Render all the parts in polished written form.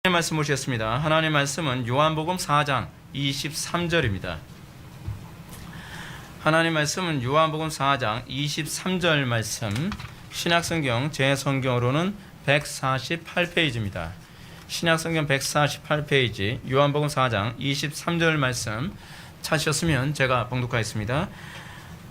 말씀 보시겠습니다. 하나님의 말씀은 요한복음 4장 23절입니다. 하나님의 말씀은 요한복음 4장 23절 말씀, 신약성경 제 성경으로는 148페이지입니다. 신약성경 148페이지 요한복음 4장 23절 말씀 찾으셨으면 제가 봉독하겠습니다.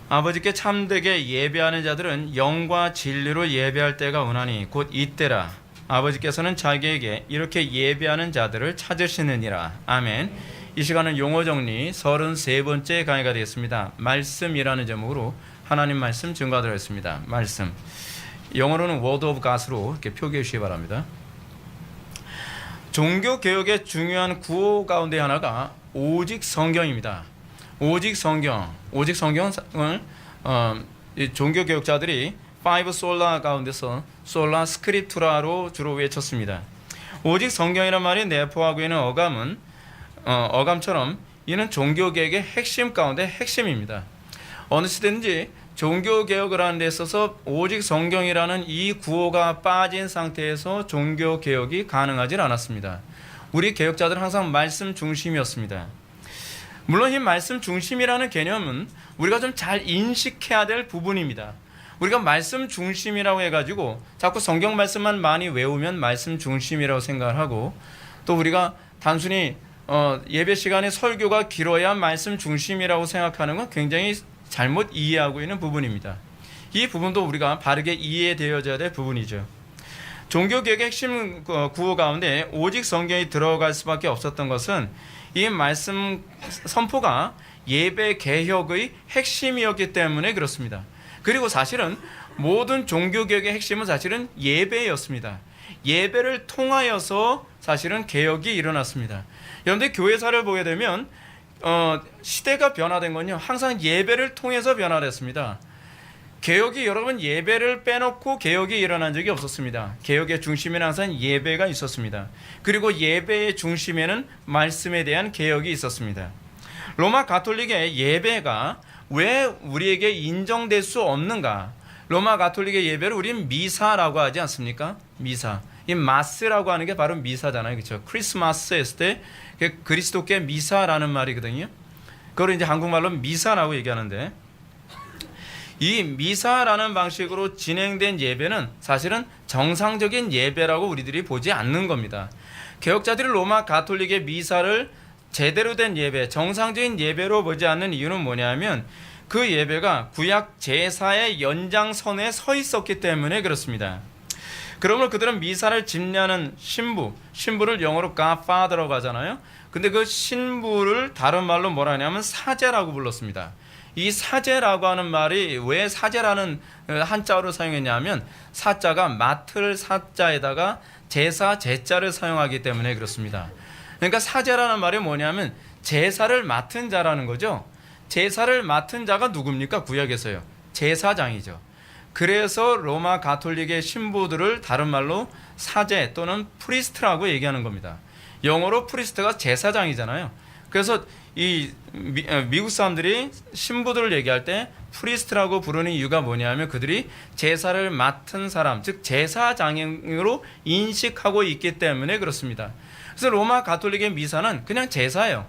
아버지께 참되게 예배하는 자들은 영과 진리로 예배할 때가 오나니 곧 이때라. 아버지께서는 자기에게 이렇게 예배하는 자들을 찾으시느니라. 아멘. 이 시간은 용어 정리 33번째 강의가 되겠습니다. 말씀이라는 제목으로 하나님 말씀 증거하도록 하겠습니다. 말씀. 영어로는 Word of God으로 이렇게 표기해 주시기 바랍니다. 종교개혁의 중요한 구호 가운데 하나가 오직 성경입니다. 오직 성경을 종교개혁자들이 파이브 솔라 가운데서 솔라 스크립투라로 주로 외쳤습니다. 오직 성경이란 말이 내포하고 있는 어감처럼 이는 종교개혁의 핵심 가운데 핵심입니다. 어느 시대든지 종교개혁을 하는 데 있어서 오직 성경이라는 이 구호가 빠진 상태에서 종교개혁이 가능하지 않았습니다. 우리 개혁자들은 항상 말씀 중심이었습니다. 물론 이 말씀 중심이라는 개념은 우리가 좀 잘 인식해야 될 부분입니다. 우리가 말씀 중심이라고 해가지고 자꾸 성경 말씀만 많이 외우면 말씀 중심이라고 생각을 하고, 또 우리가 단순히 예배 시간에 설교가 길어야 말씀 중심이라고 생각하는 건 굉장히 잘못 이해하고 있는 부분입니다. 이 부분도 우리가 바르게 이해되어져야 될 부분이죠. 종교개혁의 핵심 구호 가운데 오직 성경이 들어갈 수밖에 없었던 것은 이 말씀 선포가 예배 개혁의 핵심이었기 때문에 그렇습니다. 그리고 사실은 모든 종교개혁의 핵심은 사실은 예배였습니다. 예배를 통하여서 사실은 개혁이 일어났습니다. 그런데 교회사를 보게 되면 시대가 변화된 건요, 항상 예배를 통해서 변화됐습니다. 개혁이 여러분 예배를 빼놓고 개혁이 일어난 적이 없었습니다. 개혁의 중심에는 항상 예배가 있었습니다. 그리고 예배의 중심에는 말씀에 대한 개혁이 있었습니다. 로마 가톨릭의 예배가 왜 우리에게 인정될 수 없는가? 로마 가톨릭의 예배를 우리는 미사라고 하지 않습니까? 미사. 이 마스라고 하는 게 바로 미사잖아요. 그렇죠? 크리스마스 했을 때 그리스도께 미사라는 말이거든요. 그걸 이제 한국말로 미사라고 얘기하는데, 이 미사라는 방식으로 진행된 예배는 사실은 정상적인 예배라고 우리들이 보지 않는 겁니다. 개혁자들이 로마 가톨릭의 미사를 제대로 된 예배, 정상적인 예배로 보지 않는 이유는 뭐냐면 그 예배가 구약 제사의 연장선에 서 있었기 때문에 그렇습니다. 그러므로 그들은 미사를 집례하는 신부를 영어로 Godfather라고 하잖아요. 근데 그 신부를 다른 말로 뭐라 하냐면 사제라고 불렀습니다. 이 사제라고 하는 말이 왜 사제라는 한자어를 사용했냐면 사자가 맡을 사자에다가 제사 제자를 사용하기 때문에 그렇습니다. 그러니까 사제라는 말이 뭐냐면 제사를 맡은 자라는 거죠. 제사를 맡은 자가 누굽니까? 구약에서요. 제사장이죠. 그래서 로마 가톨릭의 신부들을 다른 말로 사제 또는 프리스트라고 얘기하는 겁니다. 영어로 프리스트가 제사장이잖아요. 그래서 이 미국 사람들이 신부들을 얘기할 때 프리스트라고 부르는 이유가 뭐냐면 그들이 제사를 맡은 사람, 즉 제사장으로 인식하고 있기 때문에 그렇습니다. 그래서 로마 가톨릭의 미사는 그냥 제사예요.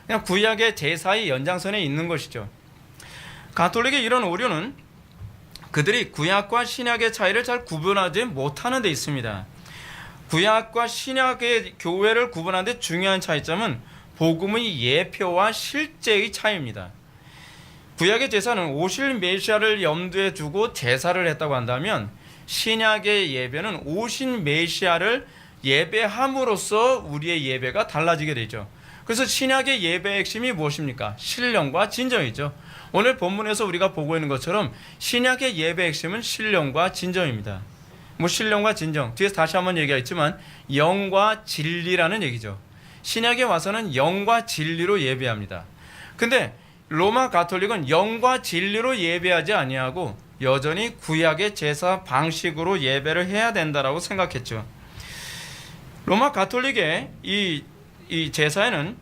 그냥 구약의 제사의 연장선에 있는 것이죠. 가톨릭의 이런 오류는 그들이 구약과 신약의 차이를 잘 구분하지 못하는 데 있습니다. 구약과 신약의 교회를 구분하는 데 중요한 차이점은 복음의 예표와 실제의 차이입니다. 구약의 제사는 오실 메시아를 염두에 두고 제사를 했다고 한다면, 신약의 예배는 오신 메시아를 예배함으로써 우리의 예배가 달라지게 되죠. 그래서 신약의 예배의 핵심이 무엇입니까? 신령과 진정이죠. 오늘 본문에서 우리가 보고 있는 것처럼 신약의 예배의 핵심은 신령과 진정입니다. 신령과 진정, 뒤에서 다시 한번 얘기했지만 영과 진리라는 얘기죠. 신약에 와서는 영과 진리로 예배합니다. 근데 로마 가톨릭은 영과 진리로 예배하지 아니하고 여전히 구약의 제사 방식으로 예배를 해야 된다라고 생각했죠. 로마 가톨릭의 이 제사에는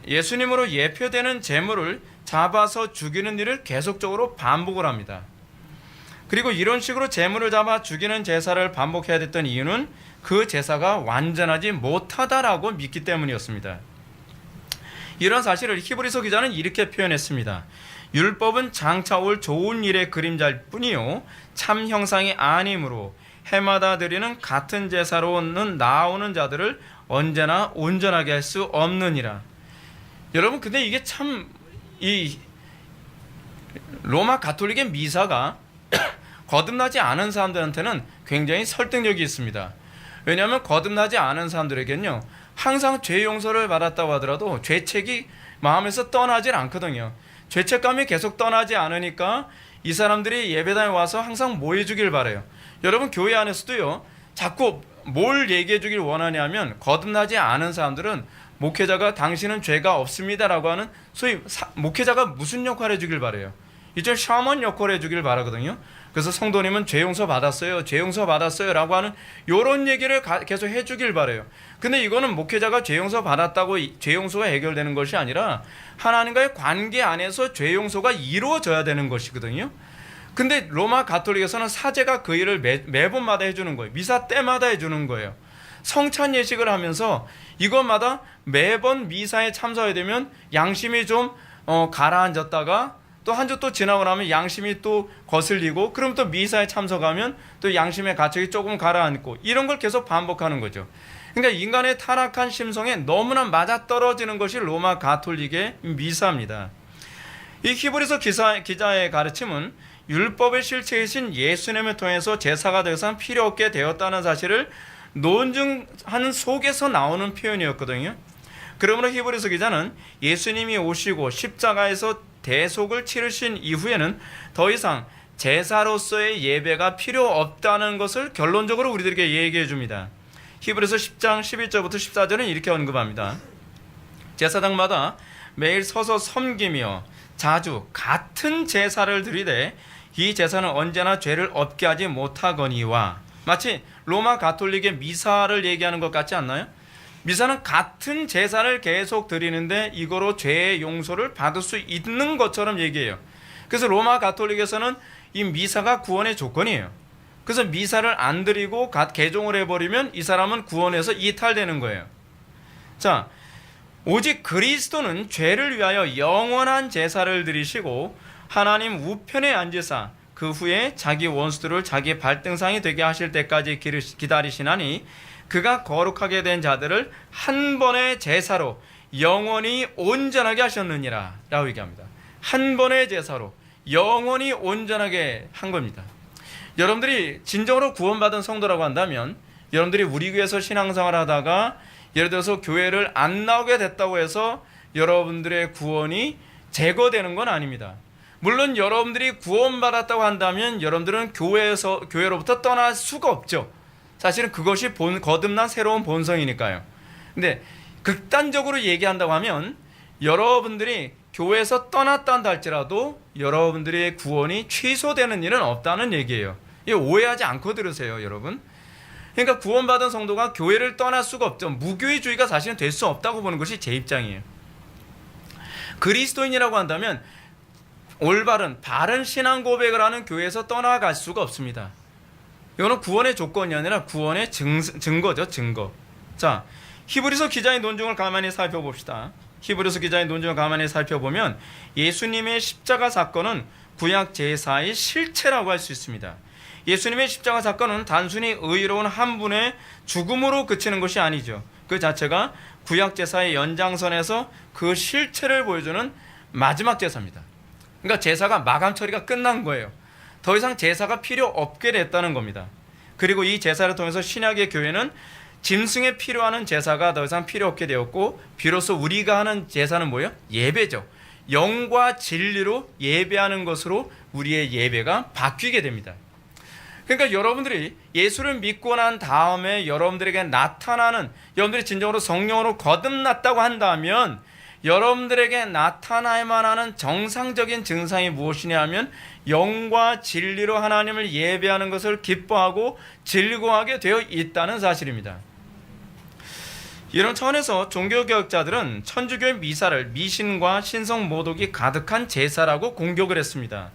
예수님으로 예표되는 제물을 잡아서 죽이는 일을 계속적으로 반복을 합니다. 그리고 이런 식으로 재물을 잡아 죽이는 제사를 반복해야 됐던 이유는 그 제사가 완전하지 못하다라고 믿기 때문이었습니다. 이런 사실을 히브리서 기자는 이렇게 표현했습니다. 율법은 장차 올 좋은 일의 그림자일 뿐이요 참 형상이 아니므로 해마다 드리는 같은 제사로는 나오는 자들을 언제나 온전하게 할 수 없느니라. 여러분, 근데 이게 참 이 로마 가톨릭의 미사가 거듭나지 않은 사람들한테는 굉장히 설득력이 있습니다. 왜냐하면 거듭나지 않은 사람들에게는요 항상 죄 용서를 받았다고 하더라도 죄책이 마음에서 떠나질 않거든요. 죄책감이 계속 떠나지 않으니까 이 사람들이 예배당에 와서 항상 뭐 해주길 바라요. 여러분, 교회 안에서도요 자꾸 뭘 얘기해 주길 원하냐면, 거듭나지 않은 사람들은 목회자가 당신은 죄가 없습니다라고 하는 소위 목회자가 무슨 역할 해주길 바라요. 이제 샤먼 역할 해주길 바라거든요. 그래서 성도님은 죄 용서 받았어요, 죄 용서 받았어요 라고 하는 이런 얘기를 계속 해주길 바라요. 근데 이거는 목회자가 죄 용서 받았다고 죄 용서가 해결되는 것이 아니라 하나님과의 관계 안에서 죄 용서가 이루어져야 되는 것이거든요. 근데 로마 가톨릭에서는 사제가 그 일을 매번마다 해주는 거예요. 미사 때마다 해주는 거예요. 성찬 예식을 하면서 이것마다 매번 미사에 참석하게 되면 양심이 좀 가라앉았다가 또 한 주 또 지나고 나면 양심이 또 거슬리고, 그럼 또 미사에 참석하면 또 양심의 가책이 조금 가라앉고, 이런 걸 계속 반복하는 거죠. 그러니까 인간의 타락한 심성에 너무나 맞아떨어지는 것이 로마 가톨릭의 미사입니다. 이 히브리서 기자의 가르침은 율법의 실체이신 예수님을 통해서 제사가 더 이상 필요 없게 되었다는 사실을 논증하는 속에서 나오는 표현이었거든요. 그러므로 히브리서 기자는 예수님이 오시고 십자가에서 대속을 치르신 이후에는 더 이상 제사로서의 예배가 필요 없다는 것을 결론적으로 우리들에게 얘기해 줍니다. 히브리서 10장 11절부터 14절은 이렇게 언급합니다. 제사장마다 매일 서서 섬기며 자주 같은 제사를 드리되 이 제사는 언제나 죄를 없게 하지 못하거니와. 마치 로마 가톨릭의 미사를 얘기하는 것 같지 않나요? 미사는 같은 제사를 계속 드리는데 이거로 죄의 용서를 받을 수 있는 것처럼 얘기해요. 그래서 로마 가톨릭에서는 이 미사가 구원의 조건이에요. 그래서 미사를 안 드리고 개종을 해버리면 이 사람은 구원에서 이탈되는 거예요. 자, 오직 그리스도는 죄를 위하여 영원한 제사를 드리시고 하나님 우편에 앉으사 그 후에 자기 원수들을 자기 발등상이 되게 하실 때까지 기다리시나니 그가 거룩하게 된 자들을 한 번의 제사로 영원히 온전하게 하셨느니라 라고 얘기합니다. 한 번의 제사로 영원히 온전하게 한 겁니다. 여러분들이 진정으로 구원받은 성도라고 한다면, 여러분들이 우리 교회에서 신앙생활 하다가 예를 들어서 교회를 안 나오게 됐다고 해서 여러분들의 구원이 제거되는 건 아닙니다. 물론 여러분들이 구원받았다고 한다면 여러분들은 교회로부터 떠날 수가 없죠. 사실은 그것이 거듭난 새로운 본성이니까요. 근데 극단적으로 얘기한다고 하면 여러분들이 교회에서 떠났다 한다 할지라도 여러분들의 구원이 취소되는 일은 없다는 얘기예요. 이거 오해하지 않고 들으세요, 여러분. 그러니까 구원받은 성도가 교회를 떠날 수가 없죠. 무교회주의가 사실은 될 수 없다고 보는 것이 제 입장이에요. 그리스도인이라고 한다면 올바른 바른 신앙 고백을 하는 교회에서 떠나갈 수가 없습니다. 이거는 구원의 조건이 아니라 구원의 증거죠, 증거. 자, 히브리서 기자의 논증을 가만히 살펴봅시다. 히브리서 기자의 논증을 가만히 살펴보면 예수님의 십자가 사건은 구약 제사의 실체라고 할 수 있습니다. 예수님의 십자가 사건은 단순히 의로운 한 분의 죽음으로 그치는 것이 아니죠. 그 자체가 구약 제사의 연장선에서 그 실체를 보여주는 마지막 제사입니다. 그러니까 제사가 마감 처리가 끝난 거예요. 더 이상 제사가 필요 없게 됐다는 겁니다. 그리고 이 제사를 통해서 신약의 교회는 짐승에 필요한 제사가 더 이상 필요 없게 되었고, 비로소 우리가 하는 제사는 뭐예요? 예배죠. 영과 진리로 예배하는 것으로 우리의 예배가 바뀌게 됩니다. 그러니까 여러분들이 예수를 믿고 난 다음에 여러분들에게 나타나는, 여러분들이 진정으로 성령으로 거듭났다고 한다면 여러분들에게 나타나야만 하는 정상적인 증상이 무엇이냐 하면 영과 진리로 하나님을 예배하는 것을 기뻐하고 즐거워하게 되어 있다는 사실입니다. 이런 차원에서 종교개혁자들은 천주교의 미사를 미신과 신성 모독이 가득한 제사라고 공격을 했습니다.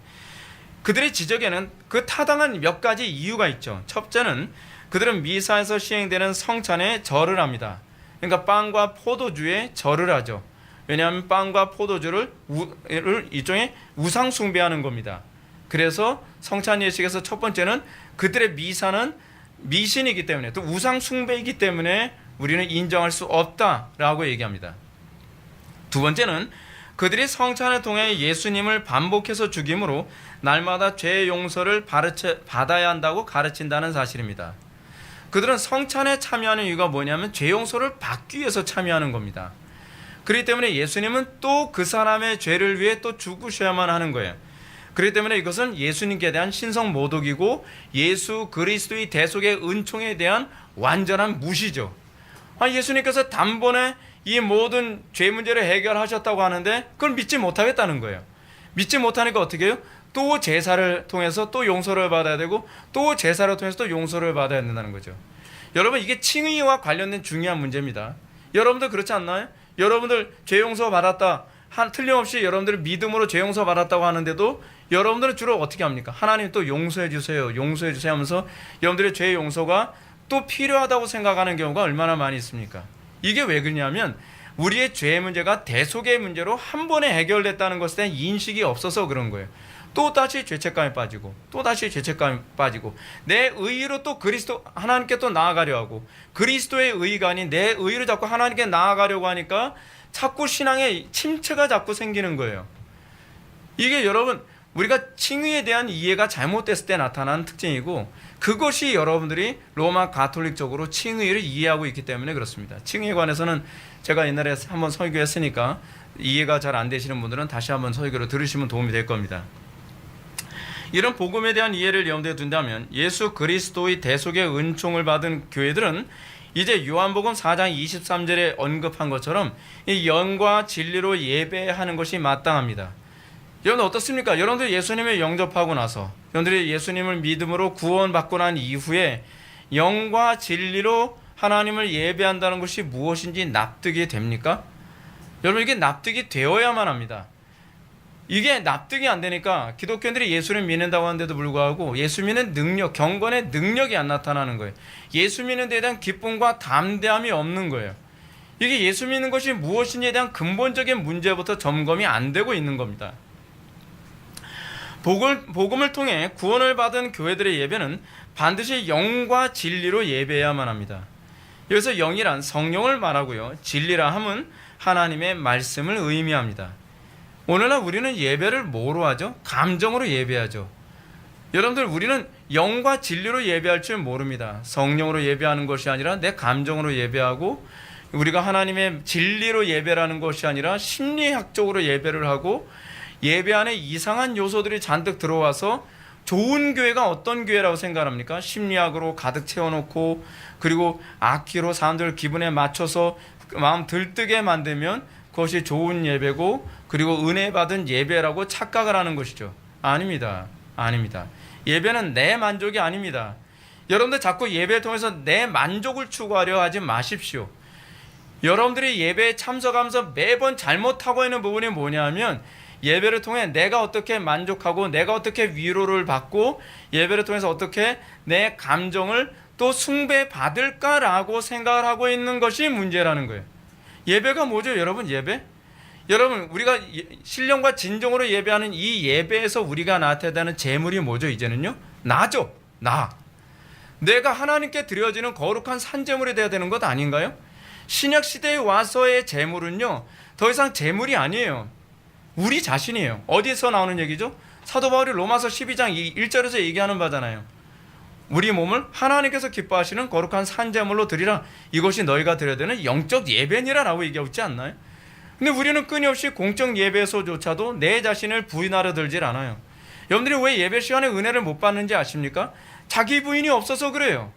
그들의 지적에는 그 타당한 몇 가지 이유가 있죠. 첫째는 그들은 미사에서 시행되는 성찬에 절을 합니다. 그러니까 빵과 포도주에 절을 하죠. 왜냐하면 빵과 포도주를 일종의 우상 숭배하는 겁니다. 그래서 성찬 예식에서 첫 번째는 그들의 미사는 미신이기 때문에, 또 우상 숭배이기 때문에 우리는 인정할 수 없다라고 얘기합니다. 두 번째는 그들이 성찬을 통해 예수님을 반복해서 죽임으로 날마다 죄 용서를 받아야 한다고 가르친다는 사실입니다. 그들은 성찬에 참여하는 이유가 뭐냐면 죄 용서를 받기 위해서 참여하는 겁니다. 그렇기 때문에 예수님은 또 그 사람의 죄를 위해 또 죽으셔야만 하는 거예요. 그렇기 때문에 이것은 예수님께 대한 신성 모독이고 예수 그리스도의 대속의 은총에 대한 완전한 무시죠. 예수님께서 단번에 이 모든 죄 문제를 해결하셨다고 하는데 그걸 믿지 못하겠다는 거예요. 믿지 못하니까 어떻게 해요? 또 제사를 통해서 또 용서를 받아야 되고 또 제사를 통해서 또 용서를 받아야 된다는 거죠. 여러분, 이게 칭의와 관련된 중요한 문제입니다. 여러분들 그렇지 않나요? 여러분들 죄 용서 받았다, 틀림없이 여러분들이 믿음으로 죄 용서 받았다고 하는데도 여러분들은 주로 어떻게 합니까? 하나님 또 용서해 주세요, 용서해 주세요 하면서 여러분들의 죄 용서가 또 필요하다고 생각하는 경우가 얼마나 많이 있습니까? 이게 왜 그러냐면 우리의 죄 문제가 대속의 문제로 한 번에 해결됐다는 것에 대한 인식이 없어서 그런 거예요. 또 다시 죄책감에 빠지고 또 다시 죄책감에 빠지고 내 의의로 또 그리스도 하나님께 또 나아가려 하고 그리스도의 의의가 아닌 내 의의로 자꾸 하나님께 나아가려고 하니까 자꾸 신앙에 침체가 자꾸 생기는 거예요. 이게 여러분, 우리가 칭의에 대한 이해가 잘못됐을 때 나타나는 특징이고, 그것이 여러분들이 로마 가톨릭적으로 칭의를 이해하고 있기 때문에 그렇습니다. 칭의에 관해서는 제가 옛날에 한번 설교했으니까 이해가 잘 안 되시는 분들은 다시 한번 설교를 들으시면 도움이 될 겁니다. 이런 복음에 대한 이해를 염두에 둔다면 예수 그리스도의 대속의 은총을 받은 교회들은 이제 요한복음 4장 23절에 언급한 것처럼 이 영과 진리로 예배하는 것이 마땅합니다. 여러분 어떻습니까? 여러분들 예수님을 영접하고 나서 여러분들이 예수님을 믿음으로 구원받고 난 이후에 영과 진리로 하나님을 예배한다는 것이 무엇인지 납득이 됩니까? 여러분, 이게 납득이 되어야만 합니다. 이게 납득이 안 되니까 기독교인들이 예수를 믿는다고 하는데도 불구하고 예수 믿는 능력, 경건의 능력이 안 나타나는 거예요. 예수 믿는 데에 대한 기쁨과 담대함이 없는 거예요. 이게 예수 믿는 것이 무엇인지에 대한 근본적인 문제부터 점검이 안 되고 있는 겁니다. 복음을 통해 구원을 받은 교회들의 예배는 반드시 영과 진리로 예배해야만 합니다. 여기서 영이란 성령을 말하고요, 진리라 함은 하나님의 말씀을 의미합니다. 오늘날 우리는 예배를 뭐로 하죠? 감정으로 예배하죠. 여러분들, 우리는 영과 진리로 예배할 줄 모릅니다. 성령으로 예배하는 것이 아니라 내 감정으로 예배하고, 우리가 하나님의 진리로 예배라는 것이 아니라 심리학적으로 예배를 하고, 예배 안에 이상한 요소들이 잔뜩 들어와서 좋은 교회가 어떤 교회라고 생각합니까? 심리학으로 가득 채워놓고, 그리고 악기로 사람들 기분에 맞춰서 마음 들뜨게 만들면 그것이 좋은 예배고, 그리고 은혜 받은 예배라고 착각을 하는 것이죠. 아닙니다. 아닙니다. 예배는 내 만족이 아닙니다. 여러분들 자꾸 예배를 통해서 내 만족을 추구하려 하지 마십시오. 여러분들이 예배에 참석하면서 매번 잘못하고 있는 부분이 뭐냐면, 예배를 통해 내가 어떻게 만족하고 내가 어떻게 위로를 받고 예배를 통해서 어떻게 내 감정을 또 숭배받을까라고 생각을 하고 있는 것이 문제라는 거예요. 예배가 뭐죠, 여러분? 예배? 여러분, 우리가 신령과 진정으로 예배하는 이 예배에서 우리가 나타내는 제물이 뭐죠, 이제는요? 나죠. 나. 내가 하나님께 드려지는 거룩한 산제물이 되어야 되는 것 아닌가요? 신약 시대에 와서의 제물은요, 더 이상 제물이 아니에요. 우리 자신이에요. 어디서 나오는 얘기죠? 사도 바울이 로마서 12장 1절에서 얘기하는 바잖아요. 우리 몸을 하나님께서 기뻐하시는 거룩한 산제물로 드리라. 이것이 너희가 드려야 되는 영적 예배니라 라고 얘기하고 있지 않나요? 근데 우리는 끊임없이 공적 예배에서조차도 내 자신을 부인하려 들질 않아요. 여러분들이 왜 예배 시간에 은혜를 못 받는지 아십니까? 자기 부인이 없어서 그래요.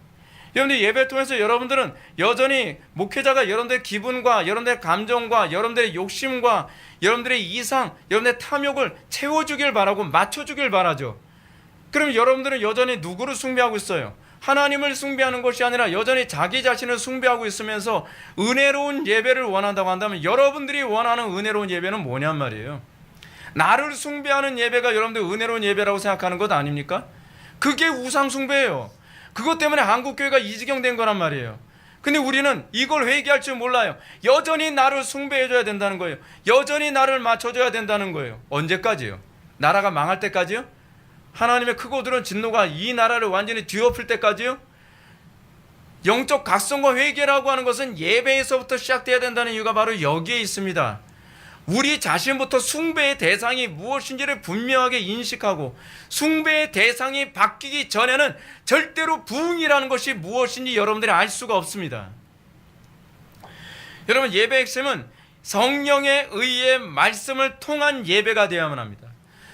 여러분들 예배를 통해서 여러분들은 여전히 목회자가 여러분들의 기분과 여러분들의 감정과 여러분들의 욕심과 여러분들의 이상, 여러분들의 탐욕을 채워주길 바라고 맞춰주길 바라죠. 그럼 여러분들은 여전히 누구를 숭배하고 있어요? 하나님을 숭배하는 것이 아니라 여전히 자기 자신을 숭배하고 있으면서 은혜로운 예배를 원한다고 한다면 여러분들이 원하는 은혜로운 예배는 뭐냔 말이에요. 나를 숭배하는 예배가 여러분들 은혜로운 예배라고 생각하는 것 아닙니까? 그게 우상 숭배예요. 그것 때문에 한국교회가 이 지경 된 거란 말이에요. 근데 우리는 이걸 회개할 줄 몰라요. 여전히 나를 숭배해줘야 된다는 거예요. 여전히 나를 맞춰줘야 된다는 거예요. 언제까지요? 나라가 망할 때까지요? 하나님의 크고 두려운 진노가 이 나라를 완전히 뒤엎을 때까지요? 영적 각성과 회개라고 하는 것은 예배에서부터 시작돼야 된다는 이유가 바로 여기에 있습니다. 우리 자신부터 숭배의 대상이 무엇인지를 분명하게 인식하고 숭배의 대상이 바뀌기 전에는 절대로 부흥이라는 것이 무엇인지 여러분들이 알 수가 없습니다. 여러분, 예배의 핵심은 성령에 의해 말씀을 통한 예배가 되어야만 합니다.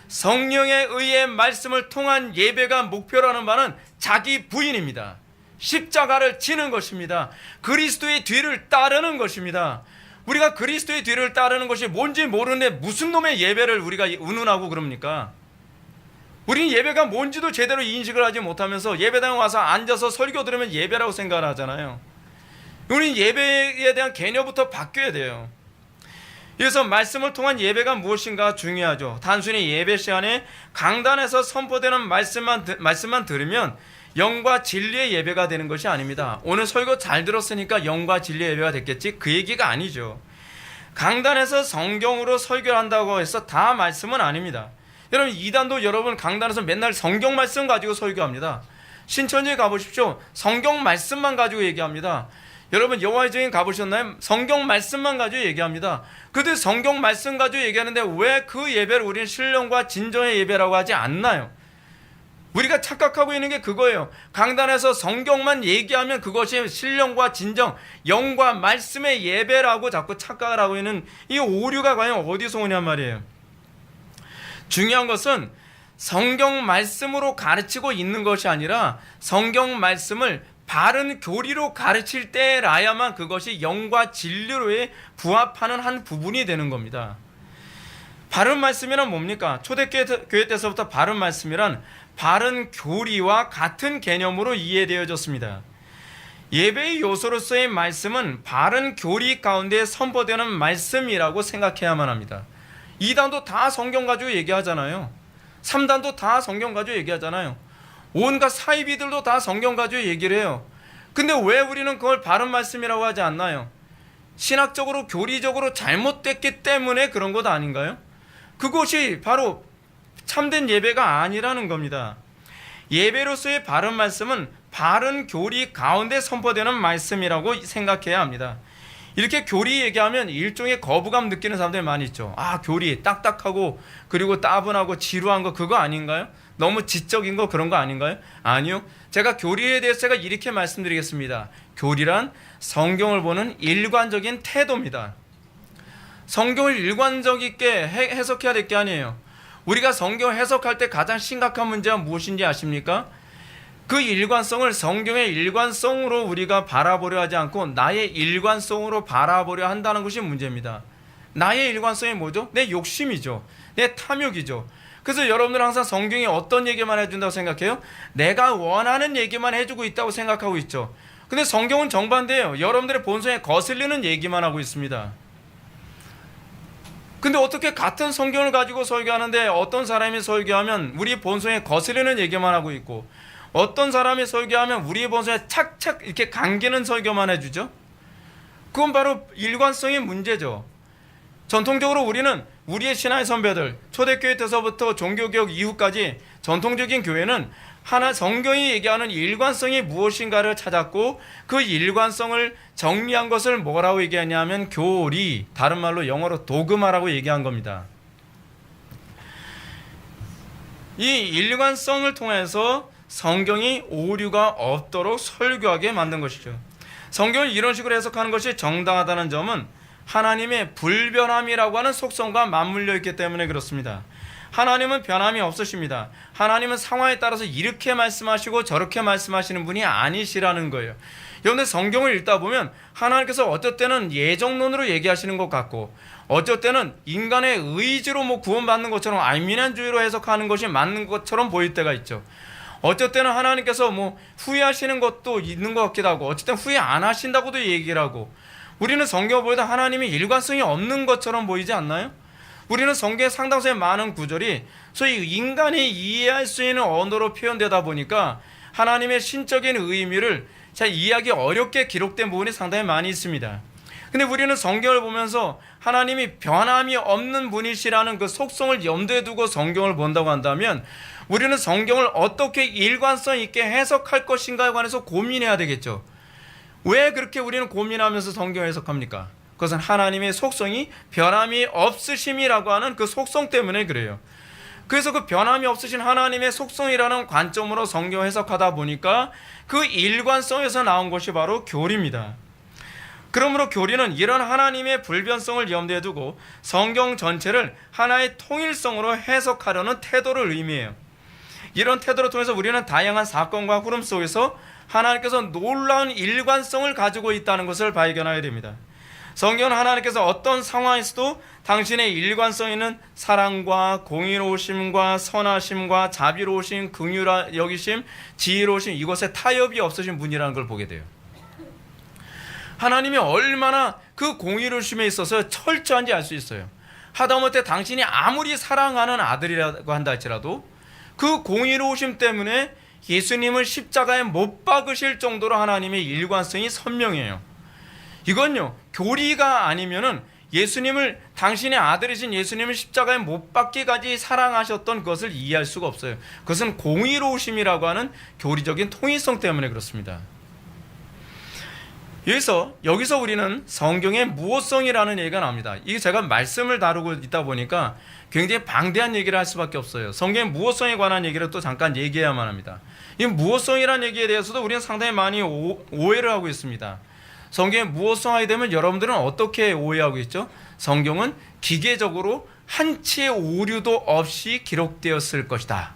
성령에 의해 말씀을 통한 예배가 목표라는 바는 자기 부인입니다. 십자가를 지는 것입니다. 그리스도의 뒤를 따르는 것입니다. 우리가 그리스도의 뒤를 따르는 것이 뭔지 모르는데 무슨 놈의 예배를 우리가 운운하고 그럽니까? 우리는 예배가 뭔지도 제대로 인식을 하지 못하면서 예배당에 와서 앉아서 설교 들으면 예배라고 생각을 하잖아요. 우리는 예배에 대한 개념부터 바뀌어야 돼요. 그래서 말씀을 통한 예배가 무엇인가 중요하죠. 단순히 예배 시간에 강단에서 선포되는 말씀만 들으면 영과 진리의 예배가 되는 것이 아닙니다. 오늘 설교 잘 들었으니까 영과 진리의 예배가 됐겠지? 그 얘기가 아니죠. 강단에서 성경으로 설교를 한다고 해서 다 말씀은 아닙니다. 여러분, 이단도 여러분 강단에서 맨날 성경 말씀 가지고 설교합니다. 신천지에 가보십시오. 성경 말씀만 가지고 얘기합니다. 여러분, 여호와의 증인 가보셨나요? 성경 말씀만 가지고 얘기합니다. 그런데 성경 말씀 가지고 얘기하는데 왜 그 예배를 우리는 신령과 진정의 예배라고 하지 않나요? 우리가 착각하고 있는 게 그거예요. 강단에서 성경만 얘기하면 그것이 신령과 진정, 영과 말씀의 예배라고 자꾸 착각을 하고 있는 이 오류가 과연 어디서 오냔 말이에요. 중요한 것은 성경 말씀으로 가르치고 있는 것이 아니라 성경 말씀을 바른 교리로 가르칠 때라야만 그것이 영과 진리로의 부합하는 한 부분이 되는 겁니다. 바른 말씀이란 뭡니까? 초대교회 때서부터 바른 말씀이란 바른 교리와 같은 개념으로 이해되어졌습니다. 예배의 요소로서의 말씀은 바른 교리 가운데 선포되는 말씀이라고 생각해야만 합니다. 2단도 다 성경 가지고 얘기하잖아요. 3단도 다 성경 가지고 얘기하잖아요. 온갖 사이비들도 다 성경 가지고 얘기를 해요. 근데 왜 우리는 그걸 바른 말씀이라고 하지 않나요? 신학적으로 교리적으로 잘못됐기 때문에 그런 것 아닌가요? 그것이 바로 참된 예배가 아니라는 겁니다. 예배로서의 바른 말씀은 바른 교리 가운데 선포되는 말씀이라고 생각해야 합니다. 이렇게 교리 얘기하면 일종의 거부감 느끼는 사람들이 많이 있죠. 아, 교리 딱딱하고 그리고 따분하고 지루한 거 그거 아닌가요? 너무 지적인 거 그런 거 아닌가요? 아니요. 제가 교리에 대해서 제가 이렇게 말씀드리겠습니다. 교리란 성경을 보는 일관적인 태도입니다. 성경을 일관적이게 해석해야 될 게 아니에요. 우리가 성경 해석할 때 가장 심각한 문제가 무엇인지 아십니까? 그 일관성을 성경의 일관성으로 우리가 바라보려 하지 않고 나의 일관성으로 바라보려 한다는 것이 문제입니다. 나의 일관성이 뭐죠? 내 욕심이죠. 내 탐욕이죠. 그래서 여러분들은 항상 성경이 어떤 얘기만 해준다고 생각해요? 내가 원하는 얘기만 해주고 있다고 생각하고 있죠. 근데 성경은 정반대예요. 여러분들의 본성에 거슬리는 얘기만 하고 있습니다. 근데 어떻게 같은 성경을 가지고 설교하는데 어떤 사람이 설교하면 우리 본성에 거스르는 얘기만 하고 있고 어떤 사람이 설교하면 우리 본성에 착착 이렇게 감기는 설교만 해주죠? 그건 바로 일관성의 문제죠. 전통적으로 우리는 우리의 신앙의 선배들, 초대교회 때서부터 종교개혁 이후까지 전통적인 교회는 하나 성경이 얘기하는 일관성이 무엇인가를 찾았고 그 일관성을 정리한 것을 뭐라고 얘기하냐면 교리, 다른 말로 영어로 도그마라고 얘기한 겁니다. 이 일관성을 통해서 성경이 오류가 없도록 설교하게 만든 것이죠. 성경을 이런 식으로 해석하는 것이 정당하다는 점은 하나님의 불변함이라고 하는 속성과 맞물려 있기 때문에 그렇습니다. 하나님은 변함이 없으십니다. 하나님은 상황에 따라서 이렇게 말씀하시고 저렇게 말씀하시는 분이 아니시라는 거예요. 여러분들 성경을 읽다 보면 하나님께서 어쩔 때는 예정론으로 얘기하시는 것 같고 어쩔 때는 인간의 의지로 구원받는 것처럼 알미난주의로 해석하는 것이 맞는 것처럼 보일 때가 있죠. 어쩔 때는 하나님께서 후회하시는 것도 있는 것 같기도 하고 어쩔 때는 후회 안 하신다고도 얘기를 하고 우리는 성경을 보다 하나님이 일관성이 없는 것처럼 보이지 않나요? 우리는 성경의 상당수의 많은 구절이 소위 인간이 이해할 수 있는 언어로 표현되다 보니까 하나님의 신적인 의미를 잘 이해하기 어렵게 기록된 부분이 상당히 많이 있습니다. 근데 우리는 성경을 보면서 하나님이 변함이 없는 분이시라는 그 속성을 염두에 두고 성경을 본다고 한다면 우리는 성경을 어떻게 일관성 있게 해석할 것인가에 관해서 고민해야 되겠죠. 왜 그렇게 우리는 고민하면서 성경을 해석합니까? 그것은 하나님의 속성이 변함이 없으심이라고 하는 그 속성 때문에 그래요. 그래서 그 변함이 없으신 하나님의 속성이라는 관점으로 성경 해석하다 보니까 그 일관성에서 나온 것이 바로 교리입니다. 그러므로 교리는 이런 하나님의 불변성을 염두에 두고 성경 전체를 하나의 통일성으로 해석하려는 태도를 의미해요. 이런 태도를 통해서 우리는 다양한 사건과 흐름 속에서 하나님께서 놀라운 일관성을 가지고 있다는 것을 발견하게 됩니다. 성경은 하나님께서 어떤 상황에서도 당신의 일관성 있는 사랑과 공의로우심과 선하심과 자비로우심, 긍휼 여기심, 지혜로우심, 이것에 타협이 없으신 분이라는 걸 보게 돼요. 하나님이 얼마나 그 공의로우심에 있어서 철저한지 알 수 있어요. 하다못해 당신이 아무리 사랑하는 아들이라고 한다 할지라도 그 공의로우심 때문에 예수님을 십자가에 못 박으실 정도로 하나님의 일관성이 선명해요. 이건요, 교리가 아니면은 예수님을, 당신의 아들이신 예수님을 십자가에 못 박기까지 사랑하셨던 것을 이해할 수가 없어요. 그것은 공의로우심이라고 하는 교리적인 통일성 때문에 그렇습니다. 여기서 우리는 성경의 무엇성이라는 얘기가 나옵니다. 이게 제가 말씀을 다루고 있다 보니까 굉장히 방대한 얘기를 할 수밖에 없어요. 성경의 무엇성에 관한 얘기를 또 잠깐 얘기해야만 합니다. 이 무엇성이라는 얘기에 대해서도 우리는 상당히 많이 오해를 하고 있습니다. 성경의 무엇성하게 되면 여러분들은 어떻게 오해하고 있죠? 성경은 기계적으로 한치의 오류도 없이 기록되었을 것이다.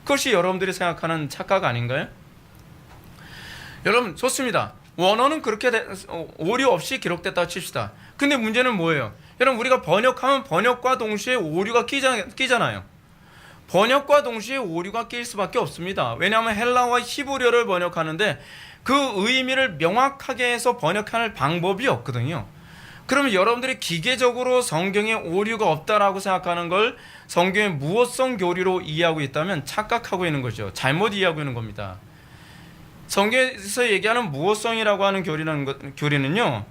그것이 여러분들이 생각하는 착각 아닌가요? 여러분, 좋습니다. 원어는 그렇게 오류 없이 기록됐다고 칩시다. 근데 문제는 뭐예요? 여러분, 우리가 번역하면 번역과 동시에 오류가 끼잖아요. 번역과 동시에 오류가 낄 수밖에 없습니다. 왜냐하면 헬라어와 히브리어를 번역하는데 그 의미를 명확하게 해서 번역하는 방법이 없거든요. 그러면 여러분들이 기계적으로 성경에 오류가 없다라고 생각하는 걸 성경의 무엇성 교리로 이해하고 있다면 착각하고 있는 거죠. 잘못 이해하고 있는 겁니다. 성경에서 얘기하는 무엇성이라고 하는 교리는요,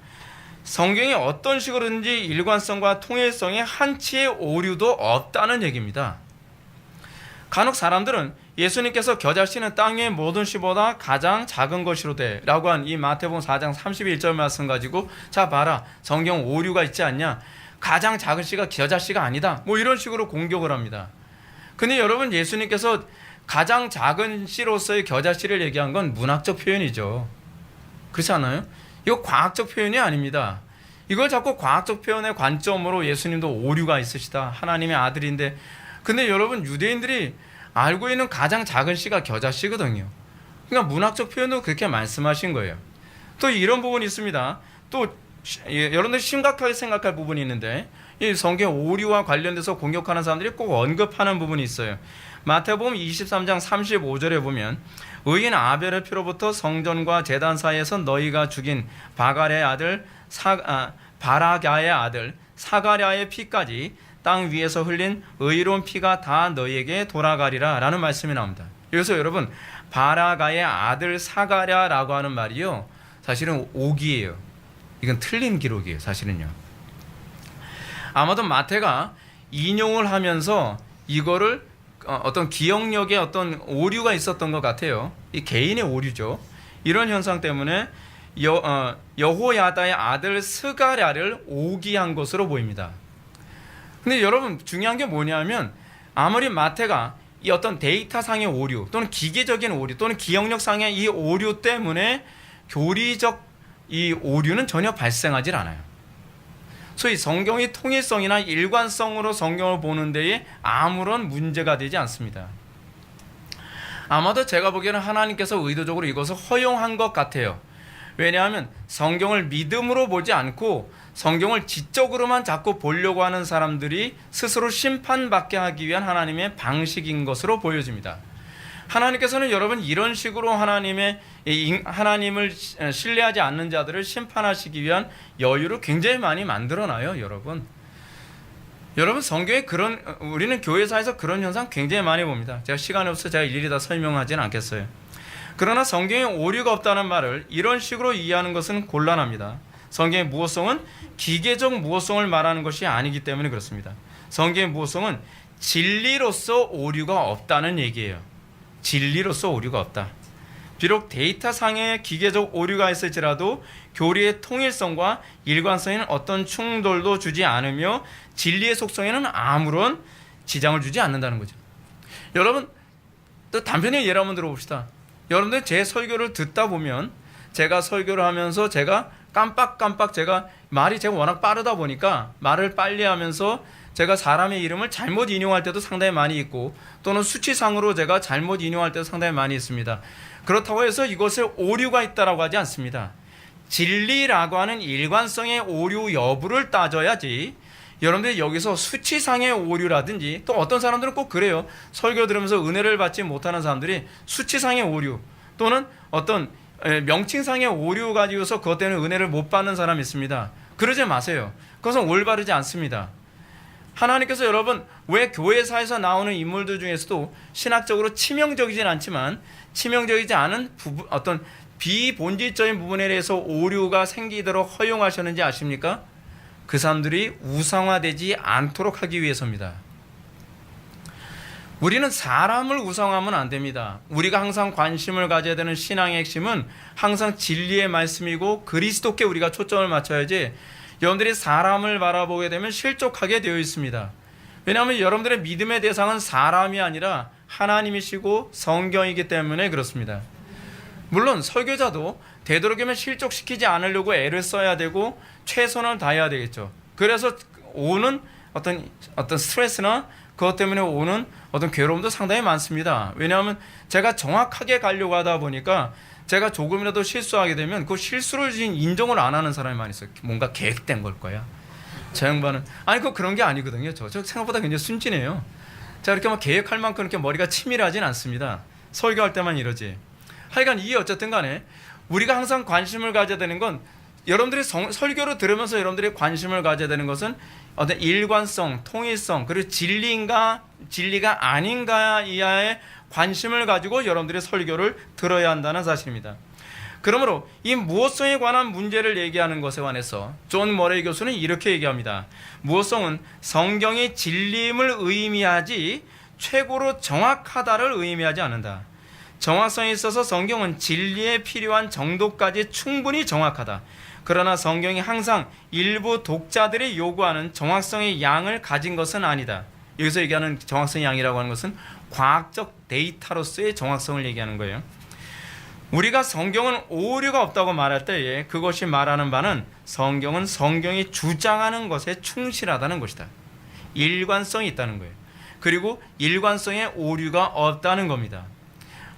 성경이 어떤 식으로든지 일관성과 통일성에 한치의 오류도 없다는 얘기입니다. 간혹 사람들은 예수님께서 겨자씨는 땅의 모든 씨보다 가장 작은 것이로 돼 라고 한 이 마태복음 4장 31절 말씀 가지고 자 봐라, 성경 오류가 있지 않냐, 가장 작은 씨가 겨자씨가 아니다, 뭐 이런 식으로 공격을 합니다. 근데 여러분, 예수님께서 가장 작은 씨로서의 겨자씨를 얘기한 건 문학적 표현이죠. 그렇지 않아요? 이거 과학적 표현이 아닙니다. 이걸 자꾸 과학적 표현의 관점으로 예수님도 오류가 있으시다, 하나님의 아들인데, 근데 여러분, 유대인들이 알고 있는 가장 작은 씨가 겨자씨거든요. 그러니까 문학적 표현도 그렇게 말씀하신 거예요. 또 이런 부분이 있습니다. 또 여러분들이 심각하게 생각할 부분이 있는데, 이 성경 오류와 관련돼서 공격하는 사람들이 꼭 언급하는 부분이 있어요. 마태복음 23장 35절에 보면 의인 아벨의 피로부터 성전과 제단 사이에서 너희가 죽인 바갈의 아들 바라갸의 아들 사가랴의 피까지 땅 위에서 흘린 의로운 피가 다 너희에게 돌아가리라 라는 말씀이 나옵니다. 여기서 여러분, 바라가의 아들 사가랴라고 하는 말이요, 사실은 오기예요. 이건 틀린 기록이에요. 사실은요. 아마도 마태가 인용을 하면서 이거를 어떤 기억력에 어떤 오류가 있었던 것 같아요. 이 개인의 오류죠. 이런 현상 때문에 여호야다의 아들 스가랴를 오기한 것으로 보입니다. 근데 여러분, 중요한 게 뭐냐면 아무리 마태가 이 어떤 데이터상의 오류 또는 기계적인 오류 또는 기억력상의 이 오류 때문에 교리적 이 오류는 전혀 발생하지 않아요. 소위 성경의 통일성이나 일관성으로 성경을 보는 데에 아무런 문제가 되지 않습니다. 아마도 제가 보기에는 하나님께서 의도적으로 이것을 허용한 것 같아요. 왜냐하면 성경을 믿음으로 보지 않고 성경을 지적으로만 자꾸 보려고 하는 사람들이 스스로 심판받게 하기 위한 하나님의 방식인 것으로 보여집니다. 하나님께서는 여러분, 이런 식으로 하나님을 신뢰하지 않는 자들을 심판하시기 위한 여유를 굉장히 많이 만들어놔요. 여러분, 여러분 성경에 우리는 교회사에서 그런 현상 굉장히 많이 봅니다. 제가 시간이 없어서 제가 일일이 다 설명하지는 않겠어요. 그러나 성경에 오류가 없다는 말을 이런 식으로 이해하는 것은 곤란합니다. 성경의 무호성은 기계적 무호성을 말하는 것이 아니기 때문에 그렇습니다. 성경의 무호성은 진리로서 오류가 없다는 얘기예요. 진리로서 오류가 없다. 비록 데이터상의 기계적 오류가 있을지라도 교리의 통일성과 일관성에는 어떤 충돌도 주지 않으며 진리의 속성에는 아무런 지장을 주지 않는다는 거죠. 여러분 또 단편의 예를 한번 들어봅시다. 여러분들 제 설교를 듣다 보면 제가 설교를 하면서 제가 깜빡 제가 워낙 빠르다 보니까 말을 빨리 하면서 제가 사람의 이름을 잘못 인용할 때도 상당히 많이 있고 또는 수치상으로 제가 잘못 인용할 때도 상당히 많이 있습니다. 그렇다고 해서 이것에 오류가 있다라고 하지 않습니다. 진리라고 하는 일관성의 오류 여부를 따져야지 여러분들이 여기서 수치상의 오류라든지 또 어떤 사람들은 꼭 그래요. 설교 들으면서 은혜를 받지 못하는 사람들이 수치상의 오류 또는 어떤 명칭상의 오류 가지고서 그것 때문에 은혜를 못 받는 사람이 있습니다. 그러지 마세요. 그것은 올바르지 않습니다. 하나님께서 여러분 왜 교회사에서 나오는 인물들 중에서도 신학적으로 치명적이진 않지만 치명적이지 않은 어떤 비본질적인 부분에 대해서 오류가 생기도록 허용하셨는지 아십니까? 그 사람들이 우상화되지 않도록 하기 위해서입니다. 우리는 사람을 우상화하면 안 됩니다. 우리가 항상 관심을 가져야 되는 신앙의 핵심은 항상 진리의 말씀이고 그리스도께 우리가 초점을 맞춰야지 여러분들이 사람을 바라보게 되면 실족하게 되어 있습니다. 왜냐하면 여러분들의 믿음의 대상은 사람이 아니라 하나님이시고 성경이기 때문에 그렇습니다. 물론 설교자도 되도록이면 실족시키지 않으려고 애를 써야 되고 최선을 다해야 되겠죠. 그래서 오는 어떤 스트레스나 그것 때문에 오는 어떤 괴로움도 상당히 많습니다. 왜냐하면 제가 정확하게 가려고 하다 보니까 제가 조금이라도 실수하게 되면 그 실수를 인정을 안 하는 사람이 많이 있어요. 뭔가 계획된 걸 거야. 저 양반은 그런 게 아니거든요. 저 생각보다 굉장히 순진해요. 자, 이렇게 막 계획할 만큼 이렇게 머리가 치밀하진 않습니다. 설교할 때만 이러지. 하여간 이게 어쨌든 간에 우리가 항상 관심을 가져야 되는 건 여러분들이 설교를 들으면서 여러분들이 관심을 가져야 되는 것은 어떤 일관성, 통일성, 그리고 진리인가 진리가 아닌가 이하의 관심을 가지고 여러분들이 설교를 들어야 한다는 사실입니다. 그러므로 이 무엇성에 관한 문제를 얘기하는 것에 관해서 존 머레이 교수는 이렇게 얘기합니다. 무엇성은 성경이 진리임을 의미하지 최고로 정확하다를 의미하지 않는다. 정확성에 있어서 성경은 진리에 필요한 정도까지 충분히 정확하다. 그러나 성경이 항상 일부 독자들이 요구하는 정확성의 양을 가진 것은 아니다. 여기서 얘기하는 정확성의 양이라고 하는 것은 과학적 데이터로서의 정확성을 얘기하는 거예요. 우리가 성경은 오류가 없다고 말할 때에 그것이 말하는 바는 성경은 성경이 주장하는 것에 충실하다는 것이다. 일관성이 있다는 거예요. 그리고 일관성에 오류가 없다는 겁니다.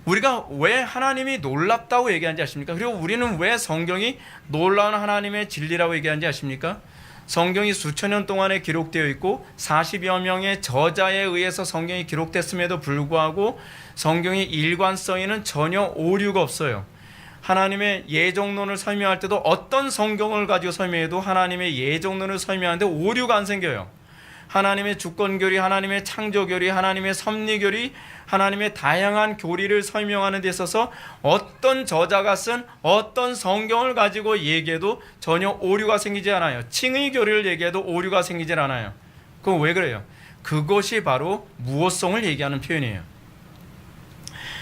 우리가 왜 하나님이 놀랍다고 얘기하는지 아십니까? 그리고 우리는 왜 성경이 놀라운 하나님의 진리라고 얘기하는지 아십니까? 성경이 수천 년 동안에 기록되어 있고 40여 명의 저자에 의해서 성경이 기록됐음에도 불구하고 성경의 일관성에는 전혀 오류가 없어요. 하나님의 예정론을 설명할 때도 어떤 성경을 가지고 설명해도 하나님의 예정론을 설명하는데 오류가 안 생겨요. 하나님의 주권교리, 하나님의 창조교리, 하나님의 섭리교리, 하나님의 다양한 교리를 설명하는 데 있어서 어떤 저자가 쓴 어떤 성경을 가지고 얘기해도 전혀 오류가 생기지 않아요. 칭의 교리를 얘기해도 오류가 생기질 않아요. 그건 왜 그래요? 그것이 바로 무엇성을 얘기하는 표현이에요.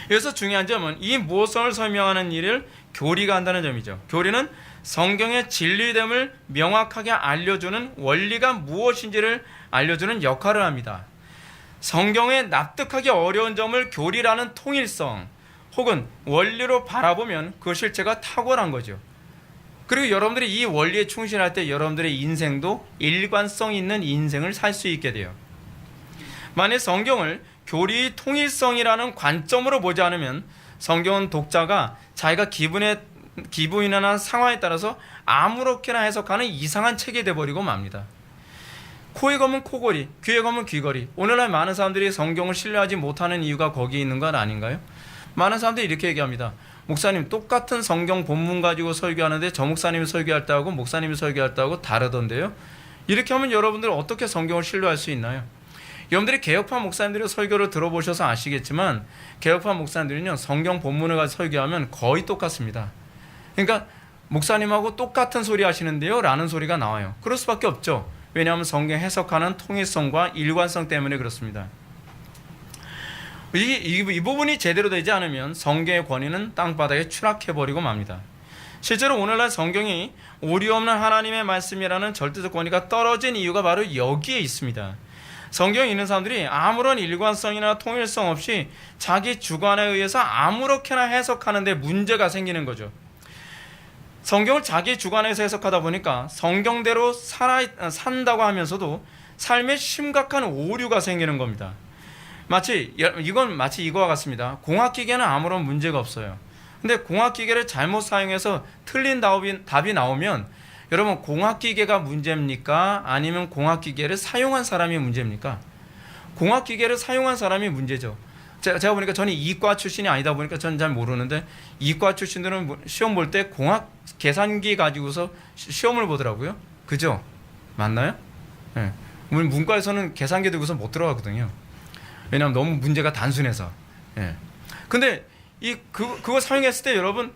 여기서 중요한 점은 이 무엇성을 설명하는 일을 교리가 한다는 점이죠. 교리는 성경의 진리됨을 명확하게 알려주는 원리가 무엇인지를 알려주는 역할을 합니다. 성경에 납득하기 어려운 점을 교리라는 통일성 혹은 원리로 바라보면 그 실체가 탁월한 거죠. 그리고 여러분들이 이 원리에 충실할 때 여러분들의 인생도 일관성 있는 인생을 살 수 있게 돼요. 만약 성경을 교리 통일성이라는 관점으로 보지 않으면 성경은 독자가 자기가 기분이나 상황에 따라서 아무렇게나 해석하는 이상한 책이 돼버리고 맙니다. 코에 검은 코걸이, 귀에 검은 귀걸이. 오늘날 많은 사람들이 성경을 신뢰하지 못하는 이유가 거기 있는 건 아닌가요? 많은 사람들이 이렇게 얘기합니다. 목사님, 똑같은 성경 본문 가지고 설교하는데 저 목사님이 설교할 때하고 목사님이 설교할 때하고 다르던데요? 이렇게 하면 여러분들 어떻게 성경을 신뢰할 수 있나요? 여러분들이 개혁파 목사님들의 설교를 들어보셔서 아시겠지만 개혁파 목사님들은요 성경 본문을 가지고 설교하면 거의 똑같습니다. 그러니까 목사님하고 똑같은 소리 하시는데요 라는 소리가 나와요. 그럴 수밖에 없죠. 왜냐하면 성경 해석하는 통일성과 일관성 때문에 그렇습니다. 이 부분이 제대로 되지 않으면 성경의 권위는 땅바닥에 추락해버리고 맙니다. 실제로 오늘날 성경이 오류 없는 하나님의 말씀이라는 절대적 권위가 떨어진 이유가 바로 여기에 있습니다. 성경에 있는 사람들이 아무런 일관성이나 통일성 없이 자기 주관에 의해서 아무렇게나 해석하는 데 문제가 생기는 거죠. 성경을 자기 주관에서 해석하다 보니까 성경대로 산다고 하면서도 삶에 심각한 오류가 생기는 겁니다. 마치 이거와 같습니다. 공학기계는 아무런 문제가 없어요. 근데 공학기계를 잘못 사용해서 틀린 답이 나오면 여러분 공학기계가 문제입니까? 아니면 공학기계를 사용한 사람이 문제입니까? 공학기계를 사용한 사람이 문제죠. 제가 보니까 저는 이과 출신이 아니다 보니까 저는 잘 모르는데 이과 출신들은 시험 볼 때 공학 계산기 가지고서 시험을 보더라고요. 그죠? 맞나요? 네. 우리 문과에서는 계산기 들고서 못 들어가거든요. 왜냐하면 너무 문제가 단순해서. 예. 근데 그거 사용했을 때 여러분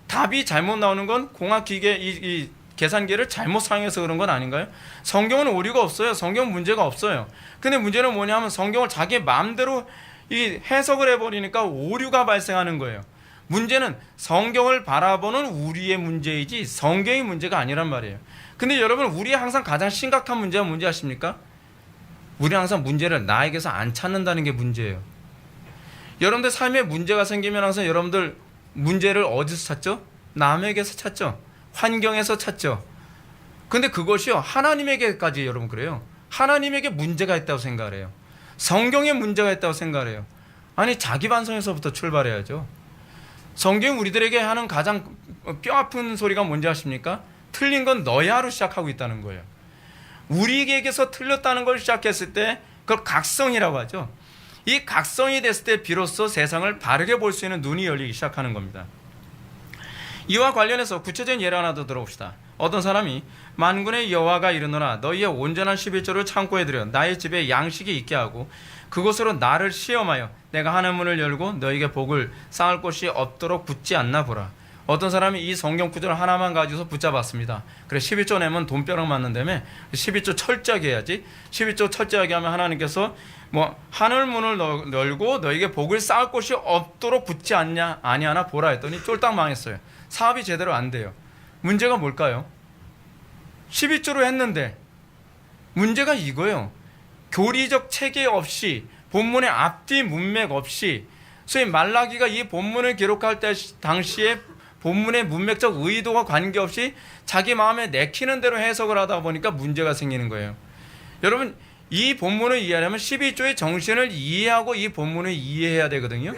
답이 잘못 나오는 건 공학기계 이 계산기를 잘못 사용해서 그런 건 아닌가요? 성경은 오류가 없어요. 성경은 문제가 없어요. 근데 문제는 뭐냐면 성경을 자기 마음대로 이 해석을 해버리니까 오류가 발생하는 거예요. 문제는 성경을 바라보는 우리의 문제이지 성경의 문제가 아니란 말이에요. 근데 여러분 우리의 항상 가장 심각한 문제가 뭔지 아십니까? 우리 항상 문제를 나에게서 안 찾는다는 게 문제예요. 여러분들 삶에 문제가 생기면 항상 여러분들 문제를 어디서 찾죠? 남에게서 찾죠. 환경에서 찾죠. 근데 그것이요 하나님에게까지 여러분 그래요. 하나님에게 문제가 있다고 생각을 해요. 성경에 문제가 있다고 생각을 해요. 아니 자기 반성에서부터 출발해야죠. 성경이 우리들에게 하는 가장 뼈아픈 소리가 뭔지 아십니까? 틀린 건 너야로 시작하고 있다는 거예요. 우리에게서 틀렸다는 걸 시작했을 때 그걸 각성이라고 하죠. 이 각성이 됐을 때 비로소 세상을 바르게 볼 수 있는 눈이 열리기 시작하는 겁니다. 이와 관련해서 구체적인 예를 하나 더 들어봅시다. 어떤 사람이 만군의 여호와가 이르노라 너희의 온전한 11조를 창고에 들여 나의 집에 양식이 있게 하고 그곳으로 나를 시험하여 내가 하늘 문을 열고 너희에게 복을 쌓을 곳이 없도록 붙지 않나 보라. 어떤 사람이 이 성경 구절 하나만 가지고서 붙잡았습니다. 그래 11조 내면 돈벼락 맞는다며 11조 철저하게 해야지. 11조 철저하게 하면 하나님께서 하늘 문을 열고 너희에게 복을 쌓을 곳이 없도록 붙지 아니하나 보라 했더니 쫄딱 망했어요. 사업이 제대로 안 돼요. 문제가 뭘까요? 11조로 했는데 문제가 이거예요. 교리적 체계 없이 본문의 앞뒤 문맥 없이 소위 말라기가 이 본문을 기록할 때 당시에 본문의 문맥적 의도와 관계없이 자기 마음에 내키는 대로 해석을 하다 보니까 문제가 생기는 거예요. 여러분 이 본문을 이해하려면 12조의 정신을 이해하고 이 본문을 이해해야 되거든요.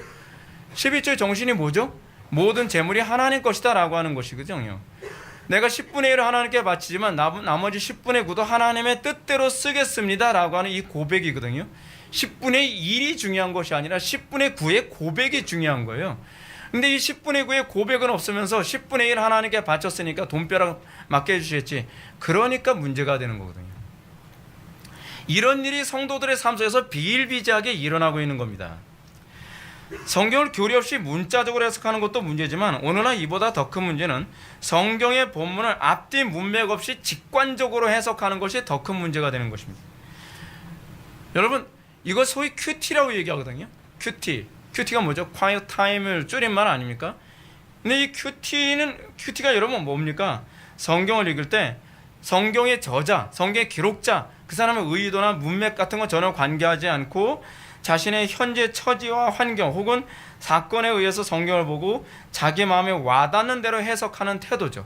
12조의 정신이 뭐죠? 모든 재물이 하나님 것이다 라고 하는 것이거든요. 내가 10분의 1을 하나님께 바치지만 나머지 10분의 9도 하나님의 뜻대로 쓰겠습니다 라고 하는 이 고백이거든요. 10분의 1이 중요한 것이 아니라 10분의 9의 고백이 중요한 거예요. 근데 이 10분의 9의 고백은 없으면서 10분의 1 하나님께 바쳤으니까 돈벼락 맞게 해주시겠지. 그러니까 문제가 되는 거거든요. 이런 일이 성도들의 삶 속에서 비일비재하게 일어나고 있는 겁니다. 성경을 교리 없이 문자적으로 해석하는 것도 문제지만 오늘날 이보다 더 큰 문제는 성경의 본문을 앞뒤 문맥 없이 직관적으로 해석하는 것이 더 큰 문제가 되는 것입니다. 여러분 이거 소위 큐티라고 얘기하거든요. 큐티가 뭐죠? quiet time을 줄인 말 아닙니까? 근데 이 큐티가 여러분 뭡니까? 성경을 읽을 때 성경의 저자, 성경의 기록자 그 사람의 의도나 문맥 같은 거 전혀 관계하지 않고 자신의 현재 처지와 환경 혹은 사건에 의해서 성경을 보고 자기 마음에 와닿는 대로 해석하는 태도죠.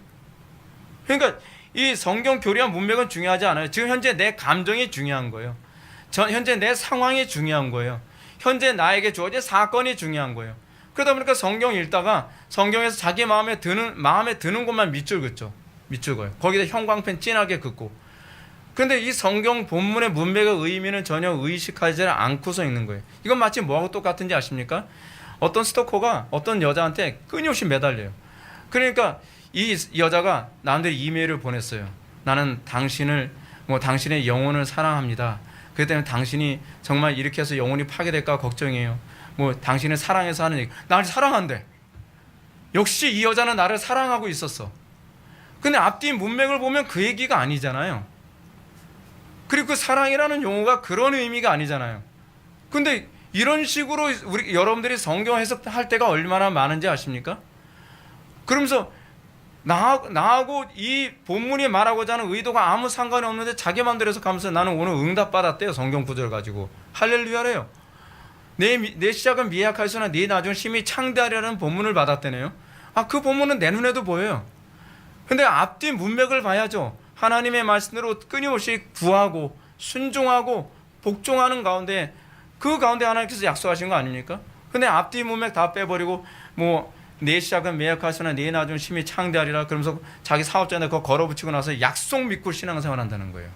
그러니까 이 성경 교리와 문맥은 중요하지 않아요. 지금 현재 내 감정이 중요한 거예요. 현재 내 상황이 중요한 거예요. 현재 나에게 주어진 사건이 중요한 거예요. 그러다 보니까 성경 읽다가 성경에서 자기 마음에 드는 것만 밑줄 긋죠. 밑줄 그어요. 거기다 형광펜 진하게 긋고. 그런데 이 성경 본문의 문맥의 의미는 전혀 의식하지 않고서 읽는 거예요. 이건 마치 뭐하고 똑같은지 아십니까? 어떤 스토커가 어떤 여자한테 끊임없이 매달려요. 그러니까 이 여자가 나한테 이메일을 보냈어요. 나는 당신을 뭐 당신의 영혼을 사랑합니다. 그렇기 때문에 당신이 정말 이렇게 해서 영혼이 파괴될까 걱정이에요. 뭐 당신을 사랑해서 하는 얘기. 나를 사랑한대. 역시 이 여자는 나를 사랑하고 있었어. 근데 앞뒤 문맥을 보면 그 얘기가 아니잖아요. 그리고 그 사랑이라는 용어가 그런 의미가 아니잖아요. 근데 이런 식으로 여러분들이 성경 해석할 때가 얼마나 많은지 아십니까? 그러면서 나하고 이 본문이 말하고자 하는 의도가 아무 상관이 없는데 자기 마음대로 해석하면서 나는 오늘 응답 받았대요. 성경 구절 가지고 할렐루야래요. 내 시작은 미약하였으나 네 나중은 심히 창대하리라는 본문을 받았대네요. 그 본문은 내 눈에도 보여요. 근데 앞뒤 문맥을 봐야죠. 하나님의 말씀대로 끊임없이 구하고 순종하고 복종하는 가운데 그 가운데 하나님께서 약속하신 거 아닙니까? 근데 앞뒤 문맥 다 빼버리고 내 시작은 미약하였으나 네 나중은 심히 창대하리라 그러면서 자기 사업자한테 그거 걸어붙이고 나서 약속 믿고 신앙생활 한다는 거예요.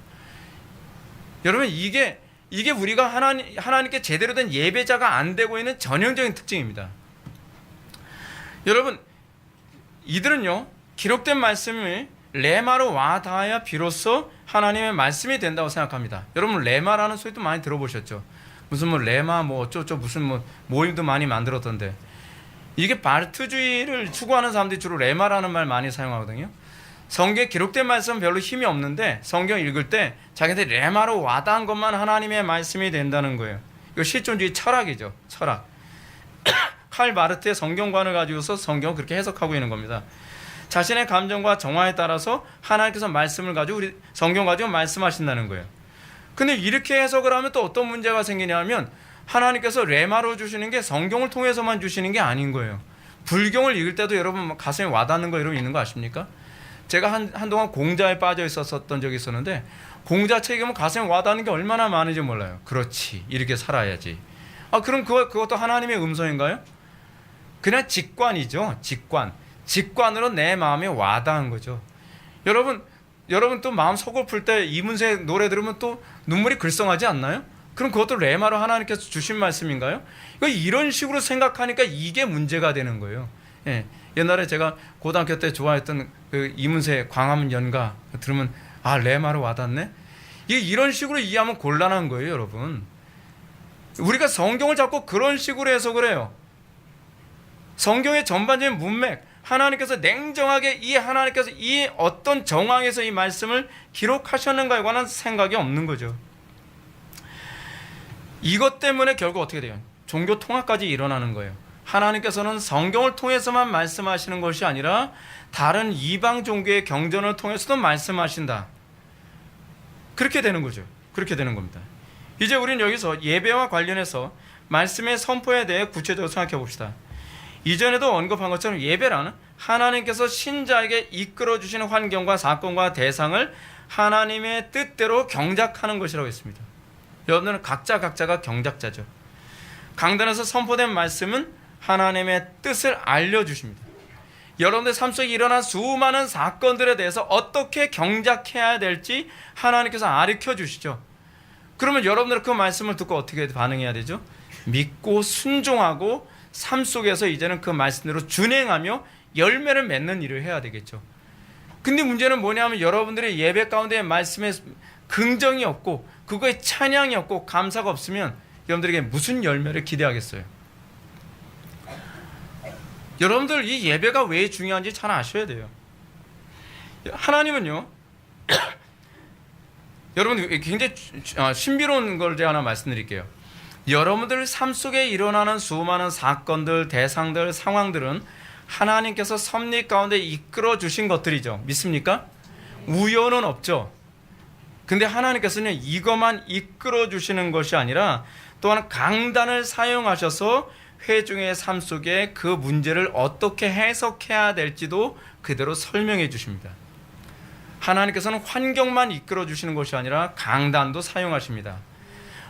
여러분 이게 우리가 하나님께 제대로 된 예배자가 안 되고 있는 전형적인 특징입니다. 여러분 이들은요 기록된 말씀을 레마로 와닿아야 비로소 하나님의 말씀이 된다고 생각합니다. 여러분 레마라는 소리도 많이 들어보셨죠? 무슨 레마 어쩌고 무슨 모임도 많이 만들었던데 이게 바르트주의를 추구하는 사람들이 주로 레마라는 말 많이 사용하거든요. 성경에 기록된 말씀은 별로 힘이 없는데 성경 읽을 때 자기한테 레마로 와닿은 것만 하나님의 말씀이 된다는 거예요. 이거 실존주의 철학이죠. 철학. 칼 마르트의 성경관을 가지고서 성경을 그렇게 해석하고 있는 겁니다. 자신의 감정과 정화에 따라서 하나님께서 말씀을 가지고 우리 성경 가지고 말씀하신다는 거예요. 근데 이렇게 해석을 하면 또 어떤 문제가 생기냐면 하나님께서 레마로 주시는 게 성경을 통해서만 주시는 게 아닌 거예요. 불경을 읽을 때도 여러분 가슴에 와닿는 거 이런 거 있는 거 아십니까? 제가 한동안 공자에 빠져 있었던 적이 있었는데 공자 책에 보면 가슴에 와닿는 게 얼마나 많은지 몰라요. 그렇지 이렇게 살아야지. 그럼 그것도 하나님의 음성인가요? 그냥 직관이죠. 직관으로 내 마음에 와닿은 거죠. 여러분 또 마음 서글플 때 이문세 노래 들으면 또 눈물이 글썽하지 않나요? 그럼 그것도 레마로 하나님께서 주신 말씀인가요? 이런 식으로 생각하니까 이게 문제가 되는 거예요. 예. 옛날에 제가 고등학교 때 좋아했던 그 이문세 광화문 연가 들으면 레마로 와닿네? 이런 식으로 이해하면 곤란한 거예요, 여러분. 우리가 성경을 자꾸 그런 식으로 해석을 해요. 성경의 전반적인 문맥, 하나님께서 냉정하게 하나님께서 이 어떤 정황에서 이 말씀을 기록하셨는가에 관한 생각이 없는 거죠. 이것 때문에 결국 어떻게 돼요? 종교 통합까지 일어나는 거예요. 하나님께서는 성경을 통해서만 말씀하시는 것이 아니라 다른 이방 종교의 경전을 통해서도 말씀하신다. 그렇게 되는 거죠. 그렇게 되는 겁니다. 이제 우리는 여기서 예배와 관련해서 말씀의 선포에 대해 구체적으로 생각해 봅시다. 이전에도 언급한 것처럼 예배란 하나님께서 신자에게 이끌어 주시는 환경과 사건과 대상을 하나님의 뜻대로 경작하는 것이라고 했습니다. 여러분들은 각자가 경작자죠. 강단에서 선포된 말씀은 하나님의 뜻을 알려주십니다. 여러분들 삶 속에 일어난 수많은 사건들에 대해서 어떻게 경작해야 될지 하나님께서 가르쳐 주시죠. 그러면 여러분들은 그 말씀을 듣고 어떻게 반응해야 되죠? 믿고 순종하고 삶 속에서 이제는 그 말씀대로 준행하며 열매를 맺는 일을 해야 되겠죠. 근데 문제는 뭐냐면 여러분들의 예배 가운데 말씀에 긍정이 없고 그거에 찬양이 없고 감사가 없으면 여러분들에게 무슨 열매를 기대하겠어요? 여러분들 이 예배가 왜 중요한지 잘 아셔야 돼요. 하나님은요 여러분 굉장히 신비로운 걸 제가 하나 말씀드릴게요. 여러분들 삶 속에 일어나는 수많은 사건들, 대상들, 상황들은 하나님께서 섭리 가운데 이끌어 주신 것들이죠. 믿습니까? 우연은 없죠. 근데 하나님께서는 이것만 이끌어 주시는 것이 아니라 또한 강단을 사용하셔서 회중의 삶 속에 그 문제를 어떻게 해석해야 될지도 그대로 설명해 주십니다. 하나님께서는 환경만 이끌어 주시는 것이 아니라 강단도 사용하십니다.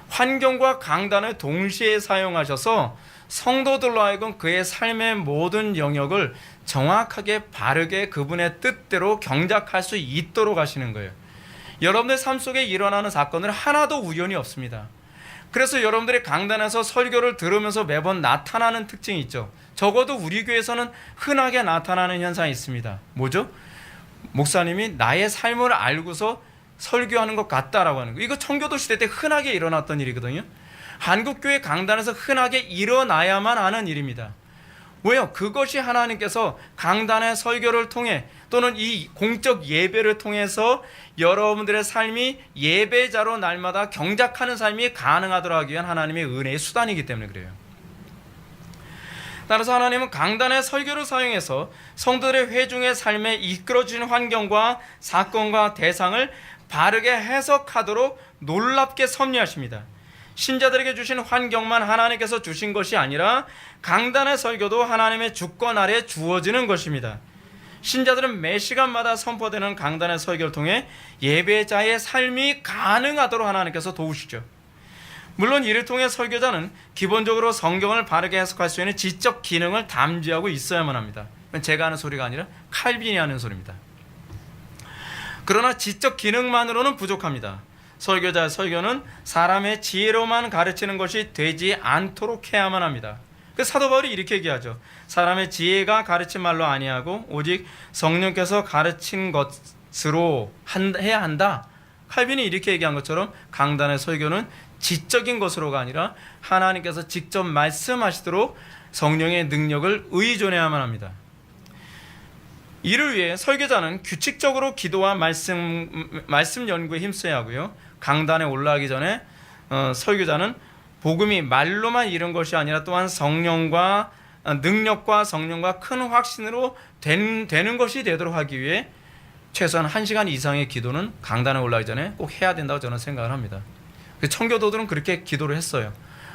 환경과 강단을 동시에 사용하셔서 성도들로 하여금 그의 삶의 모든 영역을 정확하게 바르게 그분의 뜻대로 경작할 수 있도록 하시는 거예요. 여러분의 삶 속에 일어나는 사건은 하나도 우연이 없습니다. 그래서 여러분들이 강단에서 설교를 들으면서 매번 나타나는 특징이 있죠. 적어도 우리 교회에서는 흔하게 나타나는 현상이 있습니다. 뭐죠? 목사님이 나의 삶을 알고서 설교하는 것 같다라고 하는 거. 이거 청교도 시대 때 흔하게 일어났던 일이거든요. 한국교회 강단에서 흔하게 일어나야만 하는 일입니다. 왜요? 그것이 하나님께서 강단의 설교를 통해 또는 이 공적 예배를 통해서 여러분들의 삶이 예배자로 날마다 경작하는 삶이 가능하도록 하기 위한 하나님의 은혜의 수단이기 때문에 그래요. 따라서 하나님은 강단의 설교를 사용해서 성도들의 회중의 삶에 이끌어주는 환경과 사건과 대상을 바르게 해석하도록 놀랍게 섭리하십니다. 신자들에게 주신 환경만 하나님께서 주신 것이 아니라 강단의 설교도 하나님의 주권 아래 주어지는 것입니다. 신자들은 매 시간마다 선포되는 강단의 설교를 통해 예배자의 삶이 가능하도록 하나님께서 도우시죠. 물론 이를 통해 설교자는 기본적으로 성경을 바르게 해석할 수 있는 지적 기능을 담지하고 있어야만 합니다. 제가 하는 소리가 아니라 칼빈이 하는 소리입니다. 그러나 지적 기능만으로는 부족합니다. 설교자의 설교는 사람의 지혜로만 가르치는 것이 되지 않도록 해야만 합니다. 사도 바울이 이렇게 얘기하죠. 사람의 지혜가 가르친 말로 아니하고 오직 성령께서 가르친 것으로 해야 한다. 칼빈이 이렇게 얘기한 것처럼 강단의 설교는 지적인 것으로가 아니라 하나님께서 직접 말씀하시도록 성령의 능력을 의존해야만 합니다. 이를 위해 설교자는 규칙적으로 기도와 말씀 연구에 힘써야 하고요. 강단에 올라가기 전에 설교자는 복음이 말로만 이룬 것이 아니라 또한 성령과 능력과 성령과 큰 확신으로 되는 것이 되도록 하기 위해 최소한 1시간 이상의 기도는 강단에 올라가기 전에 꼭 해야 된다고 저는 생각을 합니다. 청교도들은 그렇게 기도를 했어요.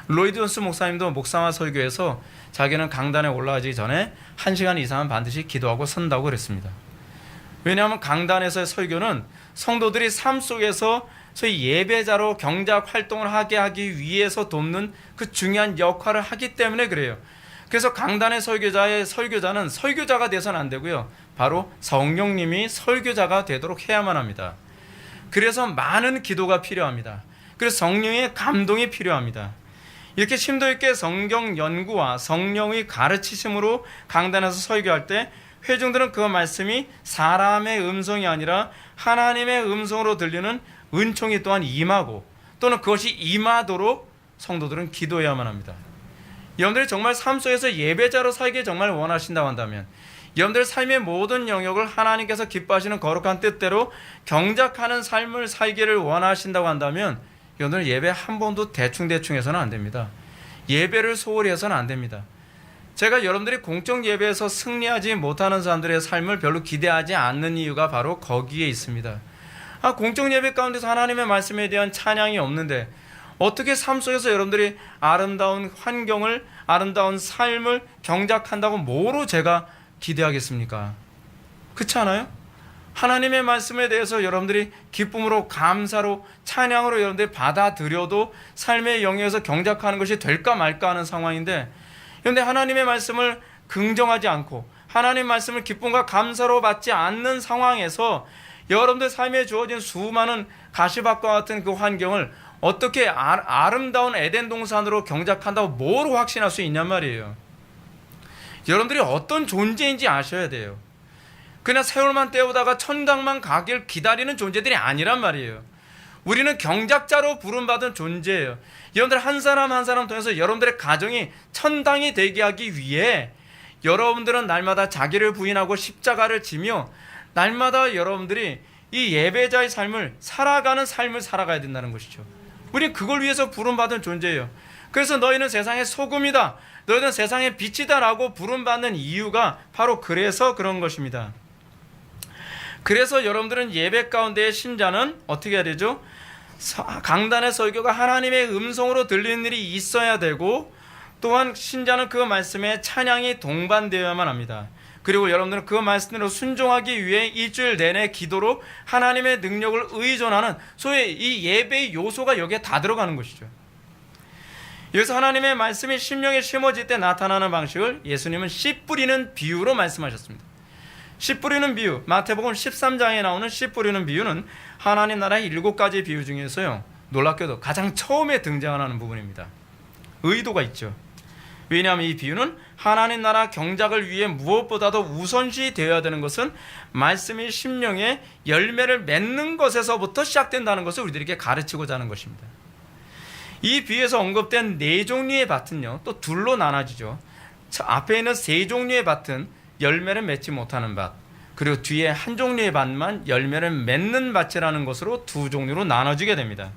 로이드 존스 목사님도 목사와 설교에서 자기는 강단에 올라가기 전에 1시간 이상은 반드시 기도하고 선다고 그랬습니다. 왜냐하면 강단에서의 설교는 성도들이 삶 속에서 소위 예배자로 경작 활동을 하게 하기 위해서 돕는 그 중요한 역할을 하기 때문에 그래요. 그래서 강단의 설교자는 설교자가 돼서는 안 되고요. 바로 성령님이 설교자가 되도록 해야만 합니다. 그래서 많은 기도가 필요합니다. 그래서 성령의 감동이 필요합니다. 이렇게 심도 있게 성경 연구와 성령의 가르치심으로 강단에서 설교할 때 회중들은 그 말씀이 사람의 음성이 아니라 하나님의 음성으로 들리는 은총이 또한 임하고 또는 그것이 임하도록 성도들은 기도해야만 합니다. 여러분들이 정말 삶 속에서 예배자로 살기 정말 원하신다고 한다면, 여러분들 삶의 모든 영역을 하나님께서 기뻐하시는 거룩한 뜻대로 경작하는 삶을 살기를 원하신다고 한다면 여러분들 예배 한 번도 대충 해서는 안 됩니다. 예배를 소홀히 해서는 안 됩니다. 제가 여러분들이 공적 예배에서 승리하지 못하는 사람들의 삶을 별로 기대하지 않는 이유가 바로 거기에 있습니다. 공적 예배 가운데서 하나님의 말씀에 대한 찬양이 없는데 어떻게 삶 속에서 여러분들이 아름다운 환경을, 아름다운 삶을 경작한다고 뭐로 제가 기대하겠습니까? 그렇지 않아요? 하나님의 말씀에 대해서 여러분들이 기쁨으로, 감사로, 찬양으로 여러분들이 받아들여도 삶의 영역에서 경작하는 것이 될까 말까 하는 상황인데, 그런데 하나님의 말씀을 긍정하지 않고 하나님의 말씀을 기쁨과 감사로 받지 않는 상황에서 여러분들 삶에 주어진 수많은 가시밭과 같은 그 환경을 어떻게 아름다운 에덴 동산으로 경작한다고 뭐로 확신할 수 있냔 말이에요. 여러분들이 어떤 존재인지 아셔야 돼요. 그냥 세월만 때우다가 천당만 가길 기다리는 존재들이 아니란 말이에요. 우리는 경작자로 부름받은 존재예요. 여러분들 한 사람 한 사람 통해서 여러분들의 가정이 천당이 되게 하기 위해 여러분들은 날마다 자기를 부인하고 십자가를 지며 날마다 여러분들이 이 예배자의 삶을 살아가는 삶을 살아가야 된다는 것이죠. 우리는 그걸 위해서 부름받은 존재예요. 그래서 너희는 세상의 소금이다, 너희는 세상의 빛이다 라고 부름받는 이유가 바로 그래서 그런 것입니다. 그래서 여러분들은 예배 가운데의 신자는 어떻게 해야 되죠? 강단의 설교가 하나님의 음성으로 들리는 일이 있어야 되고, 또한 신자는 그 말씀에 찬양이 동반되어야만 합니다. 그리고 여러분들은 그 말씀으로 순종하기 위해 일주일 내내 기도로 하나님의 능력을 의존하는 소위 이 예배의 요소가 여기에 다 들어가는 것이죠. 여기서 하나님의 말씀이 심령에 심어질 때 나타나는 방식을 예수님은 씨 뿌리는 비유로 말씀하셨습니다. 씨 뿌리는 비유, 마태복음 13장에 나오는 씨 뿌리는 비유는 하나님 나라의 7가지 비유 중에서요, 놀랍게도 가장 처음에 등장하는 부분입니다. 의도가 있죠. 왜냐하면 이 비유는 하나님 나라 경작을 위해 무엇보다도 우선시 되어야 되는 것은 말씀이 심령에 열매를 맺는 것에서부터 시작된다는 것을 우리들에게 가르치고자 하는 것입니다. 이 비유에서 언급된 네 종류의 밭은요, 또 둘로 나눠지죠. 앞에 있는 세 종류의 밭은 열매를 맺지 못하는 밭, 그리고 뒤에 한 종류의 밭만 열매를 맺는 밭이라는 것으로 두 종류로 나눠지게 됩니다.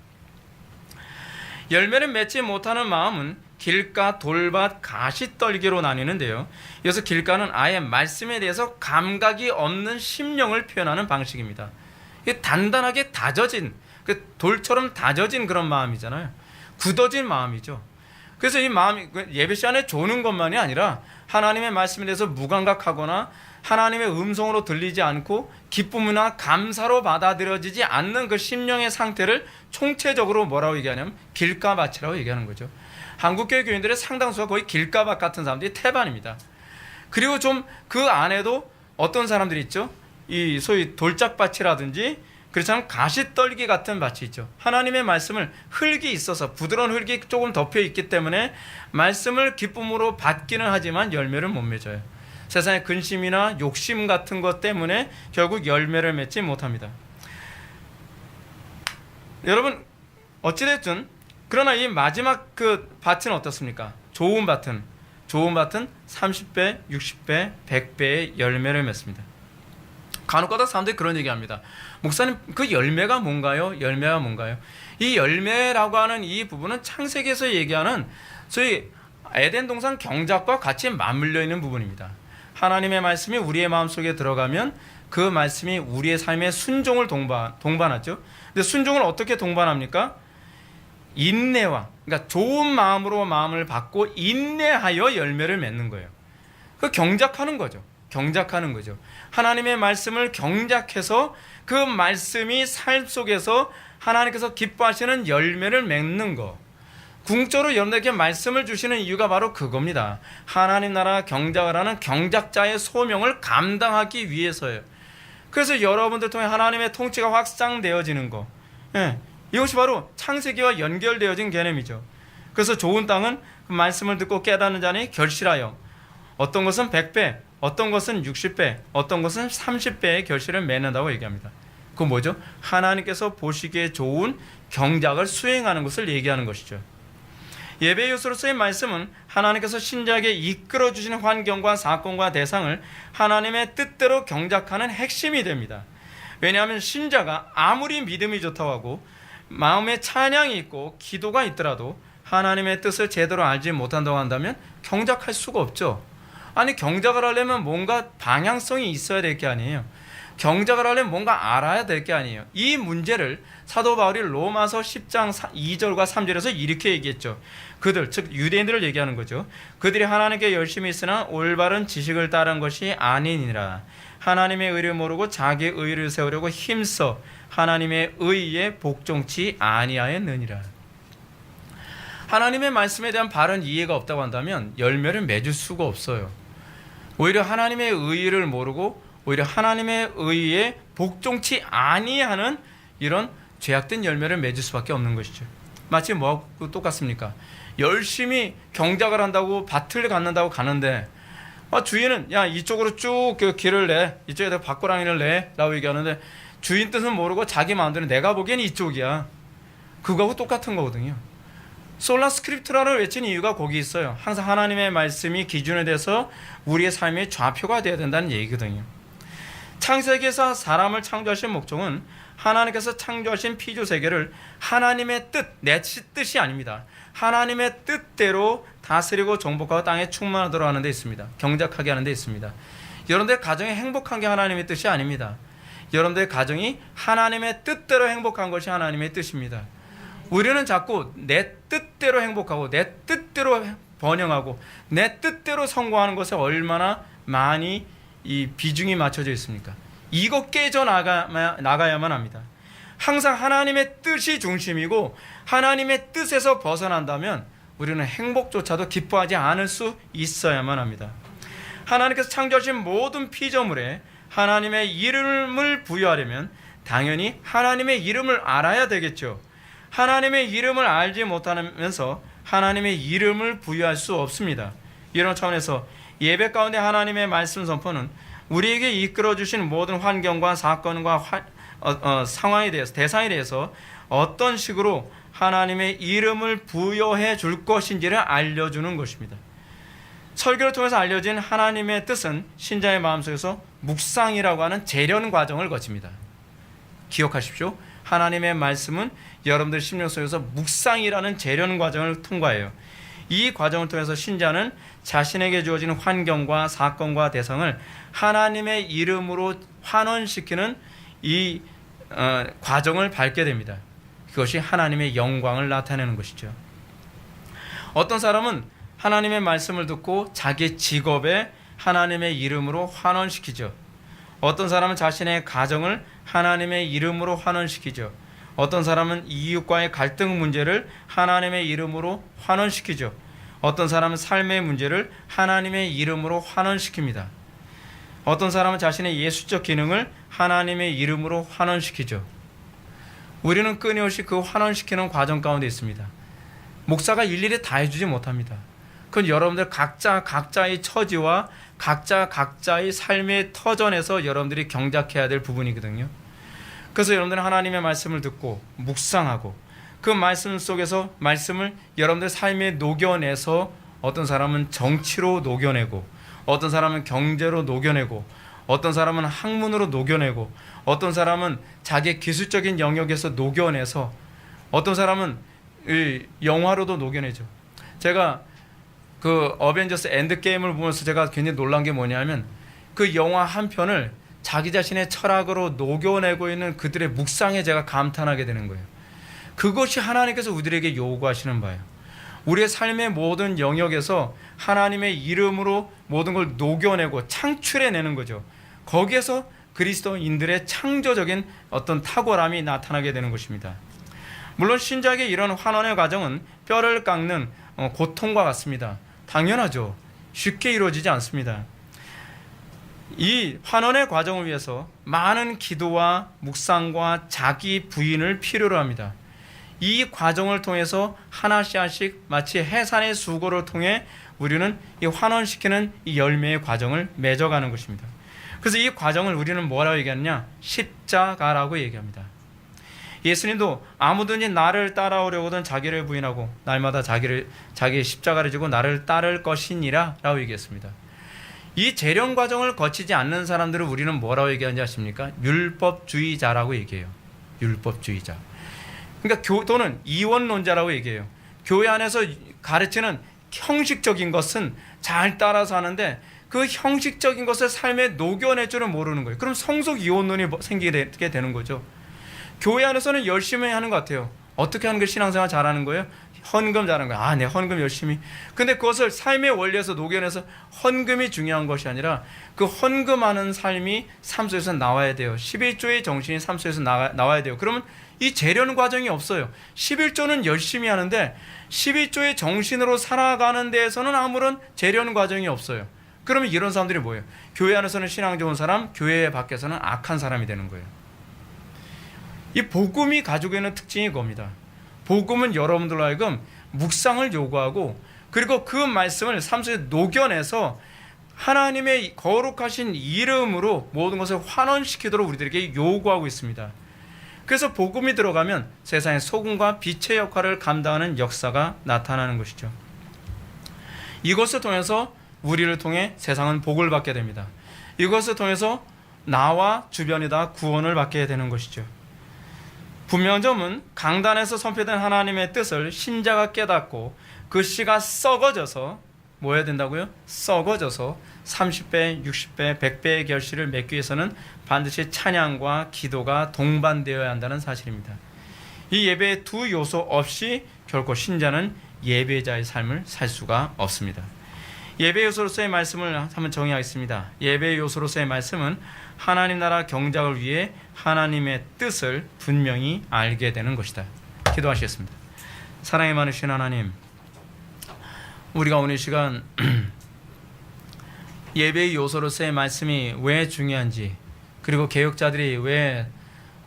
열매를 맺지 못하는 마음은 길가, 돌밭, 가시떨기로 나뉘는데요. 여기서 길가는 아예 말씀에 대해서 감각이 없는 심령을 표현하는 방식입니다. 이게 단단하게 다져진, 돌처럼 다져진 그런 마음이잖아요. 굳어진 마음이죠. 그래서 이 마음이 예배 시간에 조는 것만이 아니라 하나님의 말씀에 대해서 무감각하거나 하나님의 음성으로 들리지 않고 기쁨이나 감사로 받아들여지지 않는 그 심령의 상태를 총체적으로 뭐라고 얘기하냐면 길가밭이라고 얘기하는 거죠. 한국교회 교인들의 상당수가 거의 길가밭 같은 사람들이 태반입니다. 그리고 좀 그 안에도 어떤 사람들이 있죠. 이 소위 돌짝밭이라든지 그렇지만 가시떨기 같은 밭이 있죠. 하나님의 말씀을 흙이 있어서 부드러운 흙이 조금 덮여 있기 때문에 말씀을 기쁨으로 받기는 하지만 열매를 못 맺어요. 세상의 근심이나 욕심 같은 것 때문에 결국 열매를 맺지 못합니다. 여러분 어찌됐든 그러나 이 마지막 그 밭은 어떻습니까? 좋은 밭은 30배, 60배, 100배의 열매를 맺습니다. 간혹가다 사람들이 그런 얘기합니다. 목사님 그 열매가 뭔가요? 열매가 뭔가요? 이 열매라고 하는 이 부분은 창세기에서 얘기하는 소위 에덴 동산 경작과 같이 맞물려 있는 부분입니다. 하나님의 말씀이 우리의 마음속에 들어가면 그 말씀이 우리의 삶의 순종을 동반하죠. 근데 순종을 어떻게 동반합니까? 인내와, 그러니까 좋은 마음으로 마음을 받고 인내하여 열매를 맺는 거예요. 그 경작하는 거죠. 하나님의 말씀을 경작해서 그 말씀이 삶 속에서 하나님께서 기뻐하시는 열매를 맺는 거. 궁극적으로 여러분들에게 말씀을 주시는 이유가 바로 그겁니다. 하나님 나라 경작을 하는 경작자의 소명을 감당하기 위해서예요. 그래서 여러분들 통해 하나님의 통치가 확장되어지는 거. 이것이 바로 창세기와 연결되어진 개념이죠. 그래서 좋은 땅은 그 말씀을 듣고 깨닫는 자니 결실하여 어떤 것은 100배, 어떤 것은 60배, 어떤 것은 30배의 결실을 맺는다고 얘기합니다. 그건 뭐죠? 하나님께서 보시기에 좋은 경작을 수행하는 것을 얘기하는 것이죠. 예배 요소로서의 말씀은 하나님께서 신자에게 이끌어 주시는 환경과 사건과 대상을 하나님의 뜻대로 경작하는 핵심이 됩니다. 왜냐하면 신자가 아무리 믿음이 좋다고 하고 마음에 찬양이 있고 기도가 있더라도 하나님의 뜻을 제대로 알지 못한다고 한다면 경작할 수가 없죠. 아니 경작을 하려면 뭔가 방향성이 있어야 될 게 아니에요. 경작을 하려면 뭔가 알아야 될 게 아니에요. 이 문제를 사도 바울이 로마서 10장 2절과 3절에서 이렇게 얘기했죠. 그들, 즉 유대인들을 얘기하는 거죠. 그들이 하나님께 열심히 있으나 올바른 지식을 따른 것이 아니니라. 하나님의 의를 모르고 자기의 의를 세우려고 힘써 하나님의 의에 복종치 아니하였느니라. 하나님의 말씀에 대한 바른 이해가 없다고 한다면 열매를 맺을 수가 없어요. 오히려 하나님의 의를 모르고 오히려 하나님의 의에 복종치 아니하는 이런 죄악된 열매를 맺을 수밖에 없는 것이죠. 마치 뭐하고 똑같습니까? 열심히 경작을 한다고 밭을 갖는다고 가는데 주인은 야 이쪽으로 쭉 그 길을 내, 이쪽에다 밭고랑이를 내 라고 얘기하는데 주인 뜻은 모르고 자기 마음대로 내가 보기엔 이쪽이야. 그거하고 똑같은 거거든요. 솔라 스크립트라를 외치는 이유가 거기 있어요. 항상 하나님의 말씀이 기준에 대해서 우리의 삶의 좌표가 되어야 된다는 얘기거든요. 창세기에서 사람을 창조하신 목적은 하나님께서 창조하신 피조세계를 하나님의 뜻, 내 뜻이 아닙니다. 하나님의 뜻대로 다스리고 정복하고 땅에 충만하도록 하는 데 있습니다. 경작하게 하는 데 있습니다. 여러분들의 가정이 행복한 게 하나님의 뜻이 아닙니다. 여러분들의 가정이 하나님의 뜻대로 행복한 것이 하나님의 뜻입니다. 우리는 자꾸 내 뜻대로 행복하고 내 뜻대로 번영하고 내 뜻대로 성공하는 것에 얼마나 많이 이 비중이 맞춰져 있습니까? 이거 깨져나가야만 합니다. 항상 하나님의 뜻이 중심이고 하나님의 뜻에서 벗어난다면 우리는 행복조차도 기뻐하지 않을 수 있어야만 합니다. 하나님께서 창조하신 모든 피조물에 하나님의 이름을 부여하려면 당연히 하나님의 이름을 알아야 되겠죠. 하나님의 이름을 알지 못하면서 하나님의 이름을 부여할 수 없습니다. 이런 차원에서 예배 가운데 하나님의 말씀 선포는 우리에게 이끌어 주신 모든 환경과 사건과 상황에 대해서, 대상에 대해서 어떤 식으로 하나님의 이름을 부여해 줄 것인지를 알려주는 것입니다. 설교를 통해서 알려진 하나님의 뜻은 신자의 마음속에서 묵상이라고 하는 재련 과정을 거칩니다. 기억하십시오. 하나님의 말씀은 여러분들 심령 속에서 묵상이라는 재련 과정을 통과해요. 이 과정을 통해서 신자는 자신에게 주어진 환경과 사건과 대상을 하나님의 이름으로 환원시키는 이 과정을 밟게 됩니다. 그것이 하나님의 영광을 나타내는 것이죠. 어떤 사람은 하나님의 말씀을 듣고 자기 직업에 하나님의 이름으로 환원시키죠. 어떤 사람은 자신의 가정을 하나님의 이름으로 환원시키죠. 어떤 사람은 이웃과의 갈등 문제를 하나님의 이름으로 환원시키죠. 어떤 사람은 삶의 문제를 하나님의 이름으로 환원시킵니다. 어떤 사람은 자신의 예수적 기능을 하나님의 이름으로 환원시키죠. 우리는 끊임없이 그 환원시키는 과정 가운데 있습니다. 목사가 일일이 다 해주지 못합니다. 그건 여러분들 각자의 처지와 각자의 삶의 터전에서 여러분들이 경작해야 될 부분이거든요. 그래서 여러분들은 하나님의 말씀을 듣고 묵상하고 그 말씀 속에서 말씀을 여러분들 삶에 녹여내서 어떤 사람은 정치로 녹여내고 어떤 사람은 경제로 녹여내고 어떤 사람은 학문으로 녹여내고 어떤 사람은 자기의 기술적인 영역에서 녹여내서 어떤 사람은 영화로도 녹여내죠. 제가 그 어벤져스 엔드게임을 보면서 제가 굉장히 놀란 게 뭐냐면 그 영화 한 편을 자기 자신의 철학으로 녹여내고 있는 그들의 묵상에 제가 감탄하게 되는 거예요. 그것이 하나님께서 우리에게 요구하시는 바예요. 우리의 삶의 모든 영역에서 하나님의 이름으로 모든 걸 녹여내고 창출해내는 거죠. 거기에서 그리스도인들의 창조적인 어떤 탁월함이 나타나게 되는 것입니다. 물론 신자에게 이런 환원의 과정은 뼈를 깎는 고통과 같습니다. 당연하죠. 쉽게 이루어지지 않습니다. 이 환원의 과정을 위해서 많은 기도와 묵상과 자기 부인을 필요로 합니다. 이 과정을 통해서 하나씩 마치 해산의 수고를 통해 우리는 이 환원시키는 이 열매의 과정을 맺어가는 것입니다. 그래서 이 과정을 우리는 뭐라고 얘기하느냐? 십자가라고 얘기합니다. 예수님도 아무든지 나를 따라오려거든 자기를 부인하고 날마다 자기의 십자가를 지고 나를 따를 것이니라 라고 얘기했습니다. 이 재련 과정을 거치지 않는 사람들을 우리는 뭐라고 얘기하는지 아십니까? 율법주의자라고 얘기해요. 율법주의자. 그러니까 또는 이원론자라고 얘기해요. 교회 안에서 가르치는 형식적인 것은 잘 따라서 하는데 그 형식적인 것을 삶에 녹여낼 줄은 모르는 거예요. 그럼 성속 이원론이 생기게 되는 거죠. 교회 안에서는 열심히 하는 것 같아요. 어떻게 하는 게 신앙생활 잘하는 거예요? 헌금 잘하는 거예요. 내 헌금 열심히. 근데 그것을 삶의 원리에서 녹여내서 헌금이 중요한 것이 아니라 그 헌금하는 삶이 삶 속에서 나와야 돼요. 11조의 정신이 삶 속에서 나와야 돼요. 그러면 이 재련 과정이 없어요. 11조는 열심히 하는데 12조의 정신으로 살아가는 데에서는 아무런 재련 과정이 없어요. 그러면 이런 사람들이 뭐예요? 교회 안에서는 신앙 좋은 사람, 교회 밖에서는 악한 사람이 되는 거예요. 이 복음이 가지고 있는 특징이 겁니다. 복음은 여러분들로 하여금 묵상을 요구하고 그리고 그 말씀을 삶 속에 녹여내서 하나님의 거룩하신 이름으로 모든 것을 환원시키도록 우리들에게 요구하고 있습니다. 그래서 복음이 들어가면 세상의 소금과 빛의 역할을 감당하는 역사가 나타나는 것이죠. 이것을 통해서 우리를 통해 세상은 복을 받게 됩니다. 이것을 통해서 나와 주변이 다 구원을 받게 되는 것이죠. 분명한 점은 강단에서 선포된 하나님의 뜻을 신자가 깨닫고 그 씨가 썩어져서 뭐 해야 된다고요? 썩어져서 30배, 60배, 100배의 결실을 맺기 위해서는 반드시 찬양과 기도가 동반되어야 한다는 사실입니다. 이 예배의 두 요소 없이 결코 신자는 예배자의 삶을 살 수가 없습니다. 예배 요소로서의 말씀을 한번 정의하겠습니다. 예배 요소로서의 말씀은 하나님 나라 경작을 위해 하나님의 뜻을 분명히 알게 되는 것이다. 기도하시겠습니다. 사랑이 많으신 하나님, 우리가 오늘 이 시간 예배의 요소로서의 말씀이 왜 중요한지, 그리고 개혁자들이 왜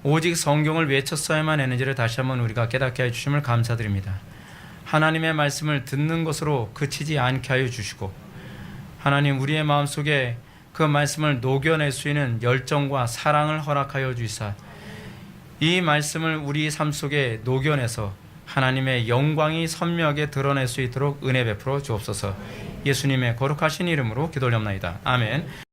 오직 성경을 외쳤어야만 했는지를 다시 한번 우리가 깨닫게 해주심을 감사드립니다. 하나님의 말씀을 듣는 것으로 그치지 않게 하여 주시고 하나님 우리의 마음속에 그 말씀을 녹여낼 수 있는 열정과 사랑을 허락하여 주시사 이 말씀을 우리 삶 속에 녹여내서 하나님의 영광이 선명하게 드러낼 수 있도록 은혜 베풀어 주옵소서. 예수님의 거룩하신 이름으로 기도올려옵나이다. 아멘.